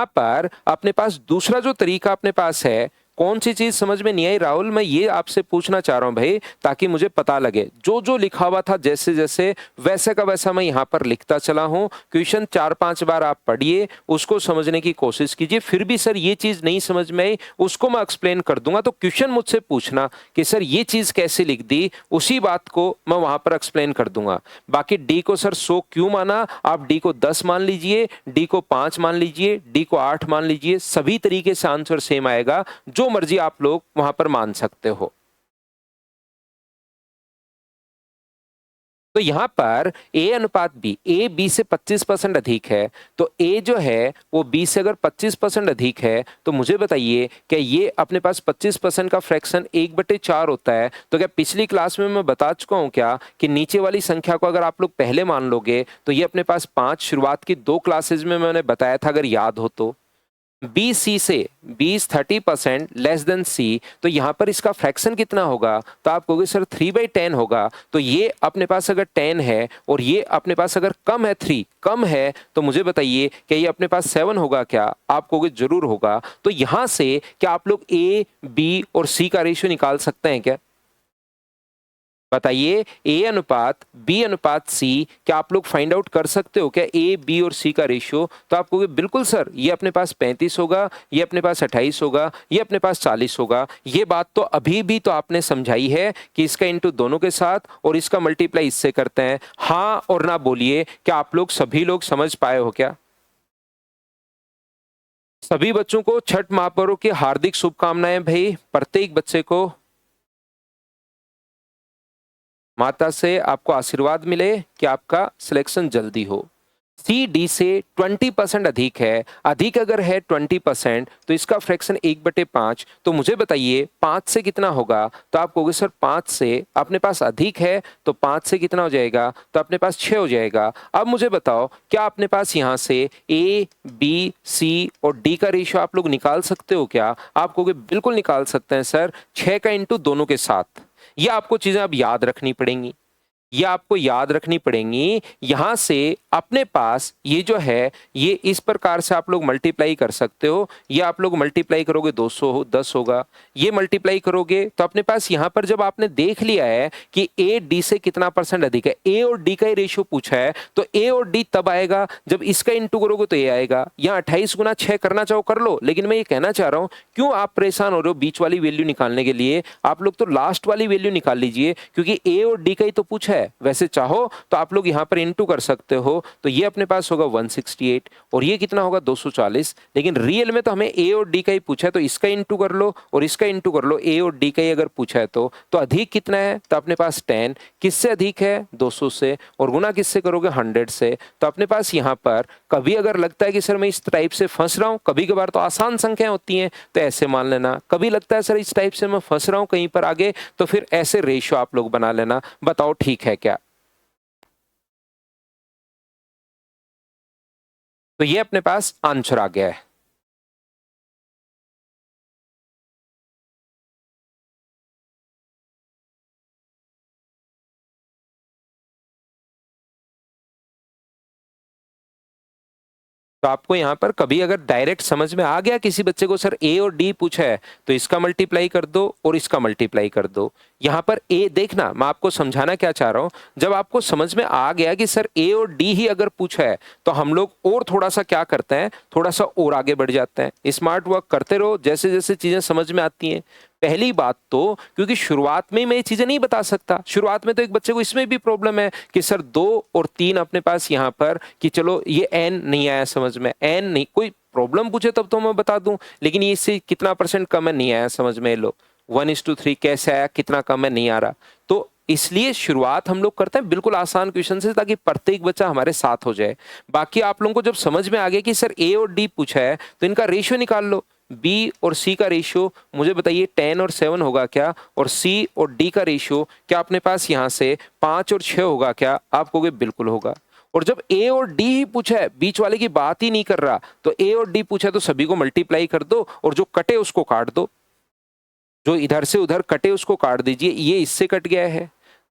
A: पर अपने पास दूसरा जो तरीका अपने पास है, कौन सी चीज समझ में नहीं आई राहुल? मैं ये आपसे पूछना चाह रहा हूं भाई, ताकि मुझे पता लगे। जो जो लिखा हुआ था जैसे जैसे वैसे का वैसा मैं यहां पर लिखता चला हूं। क्वेश्चन 4-5 बार आप पढ़िए, उसको समझने की कोशिश कीजिए। फिर भी सर ये चीज नहीं समझ में आई, उसको मैं एक्सप्लेन कर दूंगा। तो क्वेश्चन मुझसे पूछना कि सर ये चीज कैसे लिख दी, उसी बात को मैं वहां पर एक्सप्लेन कर दूंगा। बाकी डी को सर 100 क्यों माना, आप डी को 10 मान लीजिए, डी को 5 मान लीजिए, डी को 8 मान लीजिए, सभी तरीके से आंसर सेम आएगा। जो मर्जी आप लोग वहां पर मान सकते हो। तो यहां पर ए अनुपात बी, ए बी से 25% अधिक है, तो ए जो है वो बी से अगर 25% अधिक है, तो मुझे बताइए क्या ये अपने पास 25% का फ्रैक्शन 1/4 होता है? तो क्या पिछली क्लास में मैं बता चुका हूं क्या कि नीचे वाली संख्या को अगर आप लोग पहले मान लोगे तो ये अपने पास 5, शुरुआत की 2 क्लासेज में मैंने बताया था अगर याद हो तो। बी सी से 20-30% लेस देन सी, तो यहां पर इसका फ्रैक्शन कितना होगा? तो आप कहोगे सर 3/10 होगा। तो ये अपने पास अगर 10 है और ये अपने पास अगर कम है, 3 कम है, तो मुझे बताइए क्या ये अपने पास 7 होगा क्या? आप कहोगे जरूर होगा। तो यहां से क्या आप लोग ए बी और सी का रेशियो निकाल सकते हैं क्या? बताइए, ए अनुपात बी अनुपात सी, क्या आप लोग फाइंड आउट कर सकते हो क्या ए बी और सी का रेशियो? तो आप कहोगे बिल्कुल सर, ये अपने पास 35 होगा, ये अपने पास 28 होगा, ये अपने पास 40 होगा। ये बात तो अभी भी तो आपने समझाई है कि इसका इंटू दोनों के साथ और इसका मल्टीप्लाई इससे करते हैं। हाँ और ना बोलिए, क्या आप लोग सभी लोग समझ पाए हो क्या? सभी बच्चों को छठ महापर्व की हार्दिक शुभकामनाएं भाई, प्रत्येक बच्चे को माता से आपको आशीर्वाद मिले कि आपका सिलेक्शन जल्दी हो। सी डी से 20% अधिक है, अधिक अगर है 20% तो इसका फ्रैक्शन 1/5। तो मुझे बताइए 5 से कितना होगा? तो आप कहोगे सर 5 से अपने पास अधिक है, तो 5 से कितना हो जाएगा? तो अपने पास 6 हो जाएगा। अब मुझे बताओ क्या अपने पास यहाँ से ए बी सी और डी का रेशियो आप लोग निकाल सकते हो क्या? आप कहोगे बिल्कुल निकाल सकते हैं सर, 6 का इंटू दोनों के साथ। ये आपको चीजें अब याद रखनी पड़ेंगी। ये आपको याद रखनी पड़ेंगी। यहां से अपने पास ये जो है ये इस प्रकार से आप लोग मल्टीप्लाई कर सकते हो। ये आप लोग मल्टीप्लाई करोगे 210 होगा, ये मल्टीप्लाई करोगे तो अपने पास यहां पर जब आपने देख लिया है कि ए डी से कितना परसेंट अधिक है, ए और डी का ही रेशियो पूछा है, तो ए और डी तब आएगा जब इसका इंटू करोगे तो ये आएगा। यहाँ 28 गुना 6 करना चाहो कर लो, लेकिन मैं ये कहना चाह रहा हूं क्यों आप परेशान हो रहे हो बीच वाली वैल्यू निकालने के लिए। आप लोग तो लास्ट वाली वैल्यू निकाल लीजिए, क्योंकि ए और डी का ही तो पूछा है। वैसे चाहो तो आप लोग यहाँ पर इंटू कर सकते हो, तो ये अपने पास होगा 168 और ये कितना होगा 240, लेकिन रियल में तो हमें ए और डी का ही पूछा है, तो इसका इंटू कर लो और इसका इंटू कर लो। ए और डी का ही अगर पूछा है तो अधिक कितना है, तो अपने पास 10 किससे अधिक है 200 से, और गुना किससे करोगे 100 से। तो अपने पास यहाँ पर कभी अगर लगता है कि सर मैं इस टाइप से फंस रहा हूँ, कभी कभार तो आसान संख्याएं होती हैं तो ऐसे मान लेना, कभी लगता है सर इस टाइप से मैं फंस रहा हूँ कहीं पर आगे, तो फिर ऐसे रेशियो आप लोग बना लेना। बताओ ठीक है क्या। तो ये अपने पास आंसर आ गया है। तो आपको यहाँ पर कभी अगर डायरेक्ट समझ में आ गया किसी बच्चे को सर ए और डी पूछा है तो इसका मल्टीप्लाई कर दो और इसका मल्टीप्लाई कर दो। यहाँ पर ए देखना, मैं आपको समझाना क्या चाह रहा हूँ, जब आपको समझ में आ गया कि सर ए और डी ही अगर पूछा है तो हम लोग और थोड़ा सा क्या करते हैं, थोड़ा सा और आगे बढ़ जाते हैं। स्मार्ट वर्क करते रहो जैसे जैसे चीजें समझ में आती हैं। पहली बात तो क्योंकि शुरुआत में मैं ये चीजें नहीं बता सकता, शुरुआत में तो एक बच्चे को इसमें भी प्रॉब्लम है कि सर 2 और 3 अपने पास यहाँ पर कि चलो ये एन नहीं आया समझ में, एन नहीं, कोई प्रॉब्लम पूछे तब तो मैं बता दूं, लेकिन ये इससे कितना परसेंट कम है नहीं आया समझ में, लो 1:3 कैसे आया, कितना कम है नहीं आ रहा। तो इसलिए शुरुआत हम लोग करते हैं बिल्कुल आसान क्वेश्चन से, ताकि प्रत्येक बच्चा हमारे साथ हो जाए। बाकी आप लोगों को जब समझ में आ गया कि सर ए और डी पूछा है तो इनका रेशियो निकाल लो। बी और सी का रेशियो मुझे बताइए 10 और 7 होगा क्या, और सी और डी का रेशियो क्या अपने पास यहाँ से 5 और 6 होगा क्या, आप कहोगे बिल्कुल होगा। और जब ए और डी ही पूछा है, बीच वाले की बात ही नहीं कर रहा, तो ए और डी पूछा है तो सभी को मल्टीप्लाई कर दो और जो कटे उसको काट दो, जो इधर से उधर कटे उसको काट दीजिए। ये इससे कट गया है,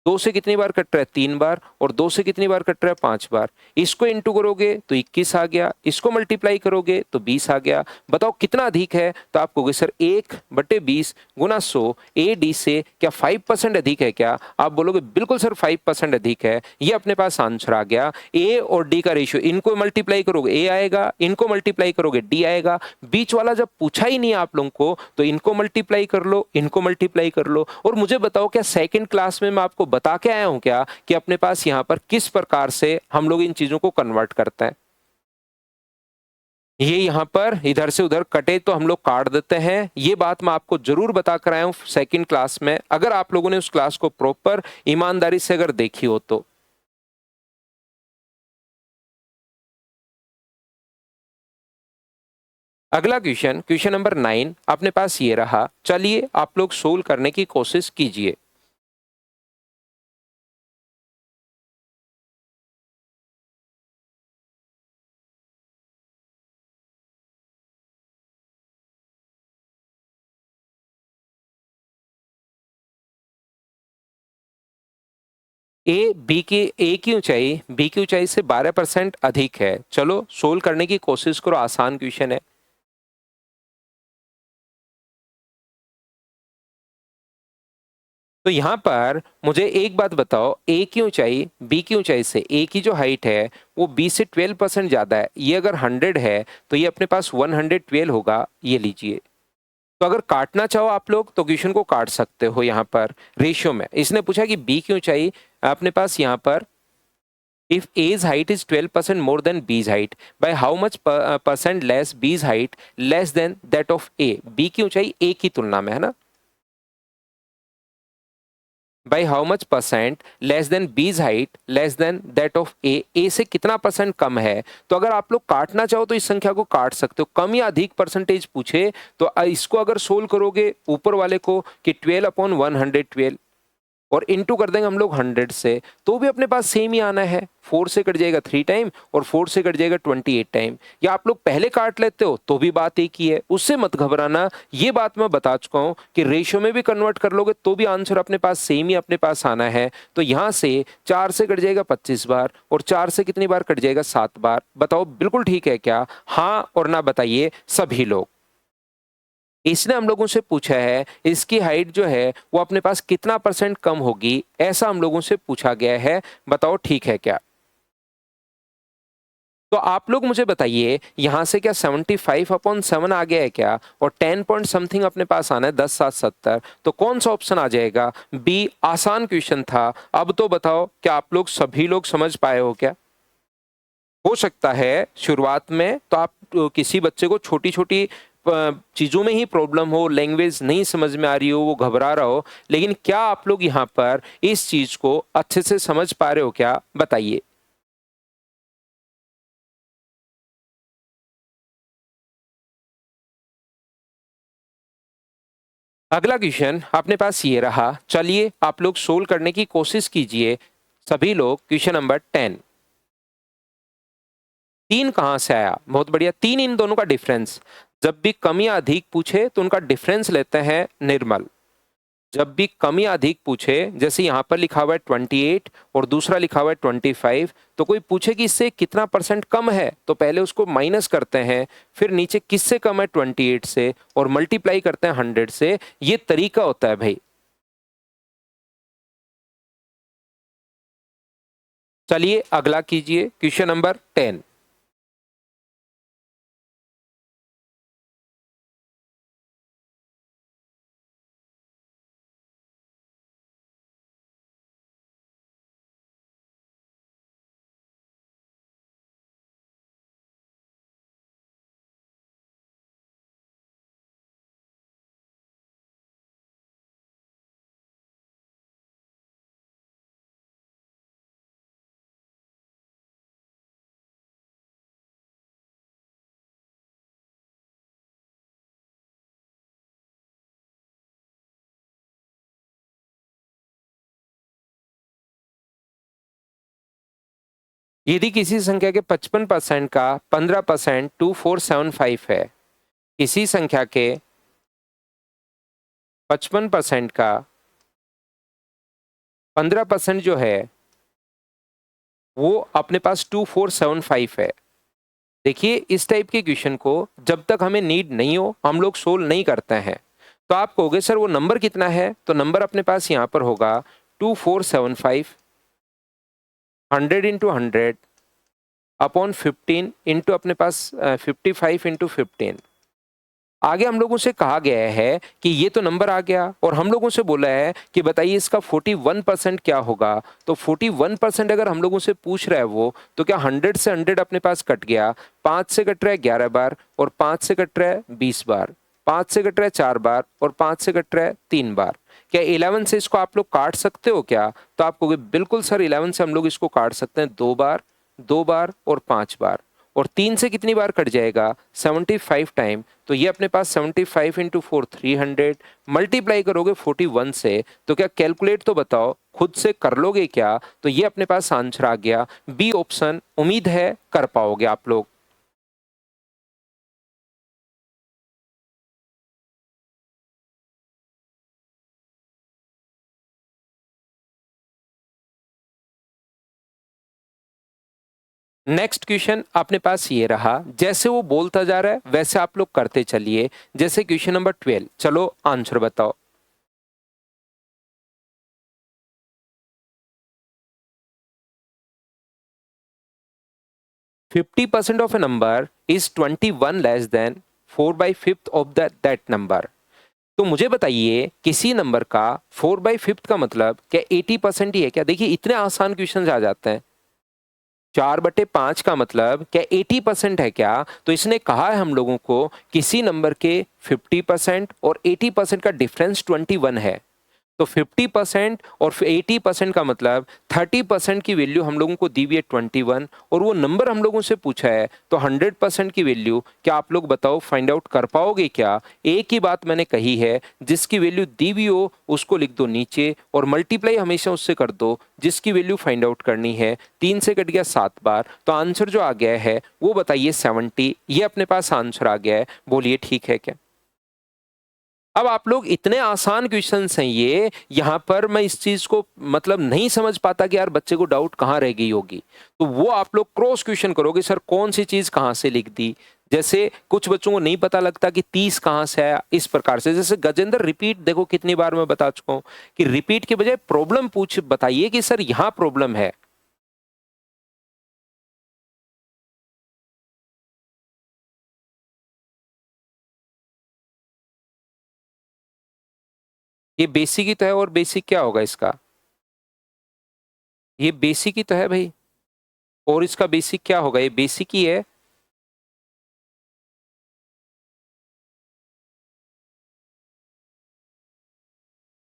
A: 2 से कितनी बार कट रहा है 3 बार, और 2 से कितनी बार कट रहा है 5 बार। इसको इंटू करोगे तो 21 आ गया, इसको मल्टीप्लाई करोगे तो 20 आ गया। बताओ कितना अधिक है, तो आप कहोगे सर 1/20 गुना 100 ए डी से क्या 5% अधिक है क्या, आप बोलोगे बिल्कुल सर 5% अधिक है। ये अपने पास आंसर आ गया। ए और डी का रेशियो, इनको मल्टीप्लाई करोगे ए आएगा, इनको मल्टीप्लाई करोगे डी आएगा। बीच वाला जब पूछा ही नहीं आप लोगों को तो इनको मल्टीप्लाई कर लो, इनको मल्टीप्लाई कर लो। और मुझे बताओ क्या सेकंड क्लास में मैं आपको बता के आया हूं क्या कि अपने पास यहां पर किस प्रकार से हम लोग इन चीजों को कन्वर्ट करते हैं। ये यहां पर इधर से उधर कटे तो हम लोग काट देते हैं, ये बात मैं आपको जरूर बता कर आया हूं सेकंड क्लास में, अगर आप लोगों ने उस क्लास को प्रॉपर ईमानदारी से अगर देखी हो तो। अगला क्वेश्चन, क्वेश्चन नंबर 9 अपने पास ये रहा। चलिए आप लोग सोल्व करने की कोशिश कीजिए। ए की ऊंचाई बी की ऊंचाई से 12% अधिक है। चलो सोल्व करने की कोशिश करो, आसान क्वेश्चन है। तो यहां पर मुझे एक बात बताओ, ए की ऊंचाई बी की ऊंचाई से, ए की जो हाइट है वो बी से 12% ज्यादा है। ये अगर 100 है तो ये अपने पास 112 होगा, ये लीजिए। तो अगर काटना चाहो आप लोग तो क्वेश्चन को काट सकते हो यहाँ पर रेशियो में। इसने पूछा कि बी की ऊंचाई अपने पास यहाँ पर if A's height is 12% more than B's height, by how much percent less B's height less than that of A? B की ऊंचाई A की तुलना में है ना, by how much percent less than B's height less than that of A? A से कितना परसेंट कम है। तो अगर आप लोग काटना चाहो तो इस संख्या को काट सकते हो, कम या अधिक परसेंटेज पूछे तो इसको अगर सोल्व करोगे ऊपर वाले को कि 12/112 और इनटू कर देंगे हम लोग 100 से, तो भी अपने पास सेम ही आना है। 4 से कट जाएगा 3 टाइम और 4 से कट जाएगा 28 टाइम। या आप लोग पहले काट लेते हो तो भी बात एक ही है, उससे मत घबराना। ये बात मैं बता चुका हूं कि रेशियो में भी कन्वर्ट कर लोगे तो भी आंसर अपने पास सेम ही अपने पास आना है। तो यहां से 4 से कट जाएगा 25 बार और 4 से कितनी बार कट जाएगा? 7 बार। बताओ बिल्कुल ठीक है क्या? हाँ और ना बताइए सभी लोग। इसने हम लोगों से पूछा है इसकी हाइट जो है वो अपने पास कितना परसेंट कम होगी, ऐसा हम लोगों से पूछा गया है। बताओ ठीक है क्या? तो आप लोग मुझे बताइए यहां से क्या 75/7 आ गया है क्या? और 10 पॉइंट समथिंग अपने पास आना है, 10 7 70। तो कौन सा ऑप्शन आ जाएगा? बी। आसान क्वेश्चन था। अब तो बताओ क्या आप लोग सभी लोग समझ पाए हो क्या? हो सकता है शुरुआत में तो आप किसी बच्चे को छोटी छोटी चीजों में ही प्रॉब्लम हो, लैंग्वेज नहीं समझ में आ रही हो, वो घबरा रहा हो, लेकिन क्या आप लोग यहाँ पर इस चीज को अच्छे से समझ पा रहे हो क्या? बताइए। अगला क्वेश्चन अपने पास ये रहा, चलिए आप लोग सोल्व करने की कोशिश कीजिए सभी लोग। Question number 10। 3 कहां से आया? बहुत बढ़िया। 3 इन दोनों का डिफरेंस। जब भी कम या अधिक पूछे तो उनका डिफरेंस लेते हैं निर्मल। जब भी कम या अधिक पूछे, जैसे यहां पर लिखा हुआ है 28 और दूसरा लिखा हुआ है 25, तो कोई पूछे कि इससे कितना परसेंट कम है तो पहले उसको माइनस करते हैं, फिर नीचे किससे कम है 28 से और मल्टीप्लाई करते हैं 100 से। ये तरीका होता है भाई। चलिए अगला कीजिए, क्वेश्चन नंबर 10। यदि किसी संख्या के 55% का 15% 2475 है, इसी संख्या के 55% का 15% जो है वो अपने पास 2475 है। देखिए इस टाइप के क्वेश्चन को जब तक हमें नीड नहीं हो हम लोग सोल्व नहीं करते हैं। तो आप कहोगे सर वो नंबर कितना है? तो नंबर अपने पास यहाँ पर होगा 2475, 100 इंटू 100 अपॉन 15 इंटू अपने पास 55 इंटू 15। आगे हम लोगों से कहा गया है कि ये तो नंबर आ गया और हम लोगों से बोला है कि बताइए इसका 41% क्या होगा। तो 41% अगर हम लोगों से पूछ रहा है वो, तो क्या 100 से 100 अपने पास कट गया? 5 से कट रहा है 11 बार और 5 से कट रहा है 20 बार, 5 से कट रहा है 4 बार और 5 से कट रहा है 3 बार। क्या 11 से इसको आप लोग काट सकते हो क्या? तो आप कहोगे बिल्कुल सर 11 से हम लोग इसको काट सकते हैं 2 बार, 2 बार और 5 बार। और 3 से कितनी बार कट जाएगा? 75 टाइम। तो ये अपने पास 75 इंटू 4 300 मल्टीप्लाई करोगे 41 से, तो क्या कैलकुलेट तो बताओ खुद से कर लोगे क्या? तो ये अपने पास आंसर आ गया बी ऑप्शन। उम्मीद है कर पाओगे आप लोग। नेक्स्ट क्वेश्चन अपने पास ये रहा, जैसे वो बोलता जा रहा है वैसे आप लोग करते चलिए। जैसे क्वेश्चन नंबर 12, चलो आंसर बताओ। 50% of a number is 21 less than 4/5 of that number। तो मुझे बताइए किसी नंबर का 4/5 का मतलब क्या 80% ही है क्या? देखिए इतने आसान क्वेश्चन आ जाते हैं। 4/5 का मतलब क्या 80% है क्या? तो इसने कहा है हम लोगों को किसी नंबर के 50% और 80% का डिफरेंस 21 है। तो 50% और 80% का मतलब 30% की वैल्यू हम लोगों को दी हुई है 21 और वो नंबर हम लोगों से पूछा है, तो 100% की वैल्यू क्या आप लोग बताओ फाइंड आउट कर पाओगे क्या? एक ही बात मैंने कही है, जिसकी वैल्यू दी हुई हो उसको लिख दो नीचे और मल्टीप्लाई हमेशा उससे कर दो जिसकी वैल्यू फाइंड आउट करनी है। 3 से कट गया 7 बार, तो आंसर जो आ गया है वो बताइए 70। ये अपने पास आंसर आ गया है, बोलिए ठीक है क्या? अब आप लोग इतने आसान क्वेश्चंस हैं ये, यहाँ पर मैं इस चीज को मतलब नहीं समझ पाता कि यार बच्चे को डाउट कहाँ रह गई होगी, तो वो आप लोग क्रॉस क्वेश्चन करोगे, सर कौन सी चीज कहाँ से लिख दी। जैसे कुछ बच्चों को नहीं पता लगता कि 30 कहाँ से आया, इस प्रकार से। जैसे गजेंद्र रिपीट देखो कितनी बार मैं बता चुका हूं कि रिपीट के बजाय प्रॉब्लम पूछ बताइए कि सर यहाँ प्रॉब्लम है। ये बेसिक ही तो है, और बेसिक क्या होगा इसका? ये बेसिक ही तो है भाई, और इसका बेसिक क्या होगा? ये बेसिक ही है।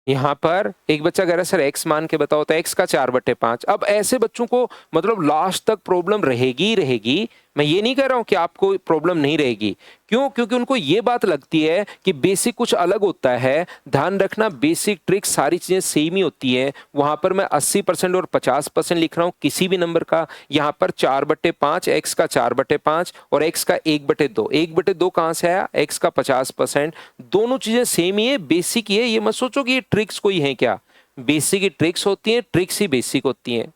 A: यहाँ पर एक बच्चा कह रहा है सर एक्स मान के बताओ, तो एक्स का 4/5। अब ऐसे बच्चों को मतलब लास्ट तक प्रॉब्लम रहेगी ही रहेगी। मैं ये नहीं कह रहा हूं कि आपको प्रॉब्लम नहीं रहेगी, क्यों? क्योंकि उनको ये बात लगती है कि बेसिक कुछ अलग होता है। ध्यान रखना, बेसिक ट्रिक सारी चीजें सेम ही होती है। वहां पर मैं 80% और 50% लिख रहा हूं किसी भी नंबर का। यहाँ पर 4/5, एक्स का 4/5 और एक्स का 1/2। 1/2 कहां से आया? एक्स का 50%। दोनों चीजें सेम ही है, बेसिक ही है। ये मत सोचो कि ये ट्रिक्स कोई है क्या। बेसिक ही ट्रिक्स होती हैं, ट्रिक्स ही बेसिक होती हैं।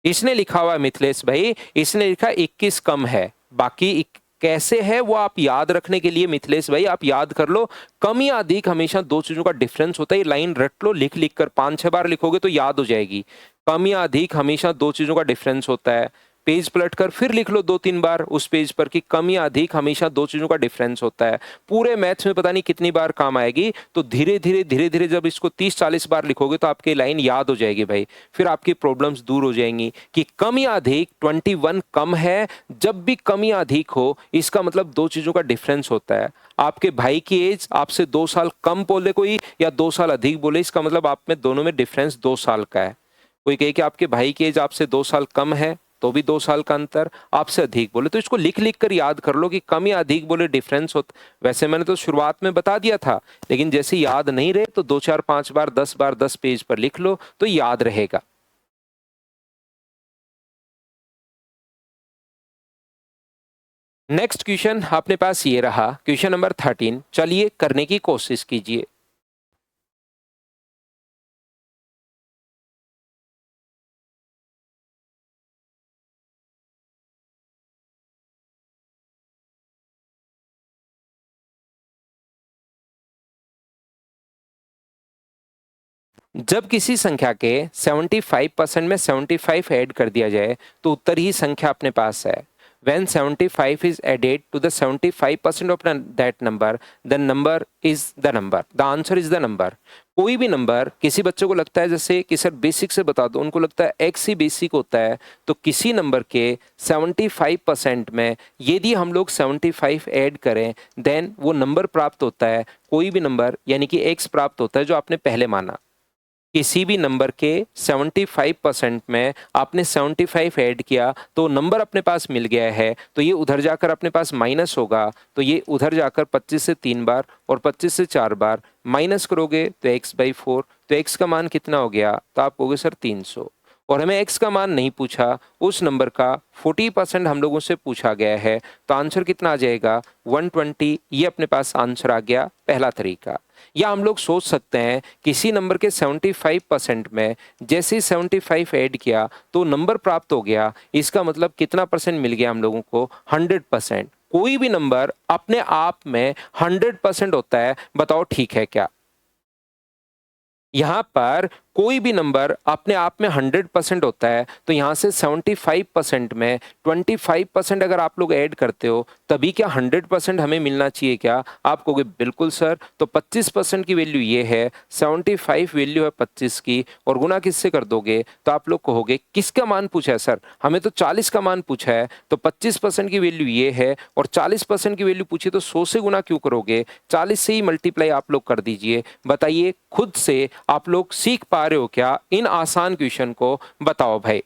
A: इसने लिखा हुआ है मिथिलेश भाई, इसने लिखा 21 कम है, बाकी कैसे है वो आप याद रखने के लिए मिथिलेश भाई आप याद कर लो। कम या अधिक हमेशा दो चीजों का डिफरेंस होता है। ये लाइन रट लो, लिख लिख कर 5-6 बार लिखोगे तो याद हो जाएगी। कम या अधिक हमेशा दो चीजों का डिफरेंस होता है। पेज पलट कर फिर लिख लो 2-3 बार उस पेज पर कि कम या अधिक हमेशा दो चीजों का डिफरेंस होता है। पूरे मैथ्स में पता नहीं कितनी बार काम आएगी। तो धीरे धीरे जब इसको 30-40 बार लिखोगे तो आपकी लाइन याद हो जाएगी भाई। फिर आपकी प्रॉब्लम्स दूर हो जाएंगी कि कम या अधिक 21 कम है। जब भी कम या अधिक हो इसका मतलब दो चीजों का डिफरेंस होता है। आपके भाई की एज आपसे 2 साल कम बोले कोई या 2 साल अधिक बोले, इसका मतलब आप में दोनों में डिफरेंस 2 साल का है। कोई कहे कि आपके भाई की एज आपसे 2 साल कम है तो भी 2 साल का अंतर, आपसे अधिक बोले तो इसको लिख लिख कर याद कर लो कि कम या अधिक बोले डिफरेंस होता। वैसे मैंने तो शुरुआत में बता दिया था, लेकिन जैसे याद नहीं रहे तो 2 4 5 बार 10 बार 10 पेज पर लिख लो तो याद रहेगा। नेक्स्ट क्वेश्चन अपने पास ये रहा, क्वेश्चन नंबर 13। चलिए करने की कोशिश कीजिए। जब किसी संख्या के 75% में 75 ऐड कर दिया जाए तो उत्तर ही संख्या अपने पास है। When 75 is added to the 75% of that number, the number is the number. The answer is the number. कोई भी नंबर, किसी बच्चे को लगता है जैसे कि सर बेसिक से बता दो, उनको लगता है एक्स ही बेसिक होता है, तो किसी नंबर के 75% में यदि हम लोग 75 ऐड करें देन वो नंबर प्राप्त होता है। कोई भी नंबर यानी कि एक्स प्राप्त होता है जो आपने पहले माना। किसी भी नंबर के 75% में आपने 75 ऐड किया तो नंबर अपने पास मिल गया है, तो ये उधर जाकर अपने पास माइनस होगा, तो ये उधर जाकर 25 से 3 बार और 25 से 4 बार माइनस करोगे तो x/4। तो x का मान कितना हो गया? तो आप कहोगे सर 300। और हमें x का मान नहीं पूछा, उस नंबर का 40% हम लोगों से पूछा गया है, तो आंसर कितना आ जाएगा? 120। ये अपने पास आंसर आ गया, पहला तरीका। या हम लोग सोच सकते हैं किसी नंबर के 75% में जैसे ही 75 ऐड किया तो नंबर प्राप्त हो गया, इसका मतलब कितना परसेंट मिल गया हम लोगों को? 100%। कोई भी नंबर अपने आप में 100% होता है, बताओ ठीक है क्या? यहां पर कोई भी नंबर अपने आप में 100% होता है, तो यहाँ से 75% में 25% अगर आप लोग ऐड करते हो तभी क्या 100% हमें मिलना चाहिए क्या? आप कहोगे बिल्कुल सर, तो 25% की वैल्यू ये है, 75 वैल्यू है 25 की, और गुना किससे कर दोगे? तो आप लोग कहोगे किसका मान पूछा है सर? हमें तो 40 का मान पूछा है, तो 25% की वैल्यू ये है और 40% की वैल्यू पूछी तो 100 से गुना क्यों करोगे? 40 से ही मल्टीप्लाई आप लोग कर दीजिए। बताइए खुद से आप लोग सीख पा रहे हो क्या इन आसान क्वेश्चन को? बताओ भाई।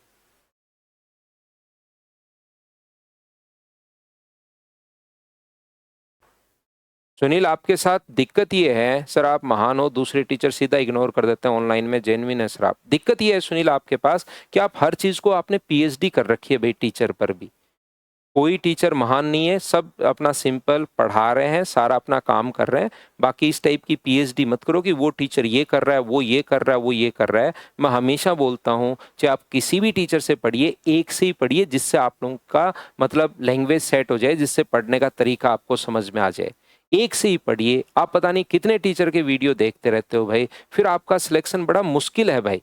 A: सुनील, आपके साथ दिक्कत ये है सर, आप महान हो, दूसरे टीचर सीधा इग्नोर कर देते हैं ऑनलाइन में, जेन्युइन है सर आप। दिक्कत ये है सुनील आपके पास कि आप हर चीज को आपने पीएचडी कर रखी है भाई टीचर पर भी। कोई टीचर महान नहीं है, सब अपना सिंपल पढ़ा रहे हैं, सारा अपना काम कर रहे हैं। बाकी इस टाइप की पीएचडी मत करो कि वो टीचर ये कर रहा है, वो ये कर रहा है, वो ये कर रहा है। मैं हमेशा बोलता हूँ चाहे आप किसी भी टीचर से पढ़िए, एक से ही पढ़िए जिससे आप लोगों का मतलब लैंग्वेज सेट हो जाए, जिससे पढ़ने का तरीका आपको समझ में आ जाए। एक से ही पढ़िए। आप पता नहीं कितने टीचर के वीडियो देखते रहते हो भाई, फिर आपका सिलेक्शन बड़ा मुश्किल है भाई।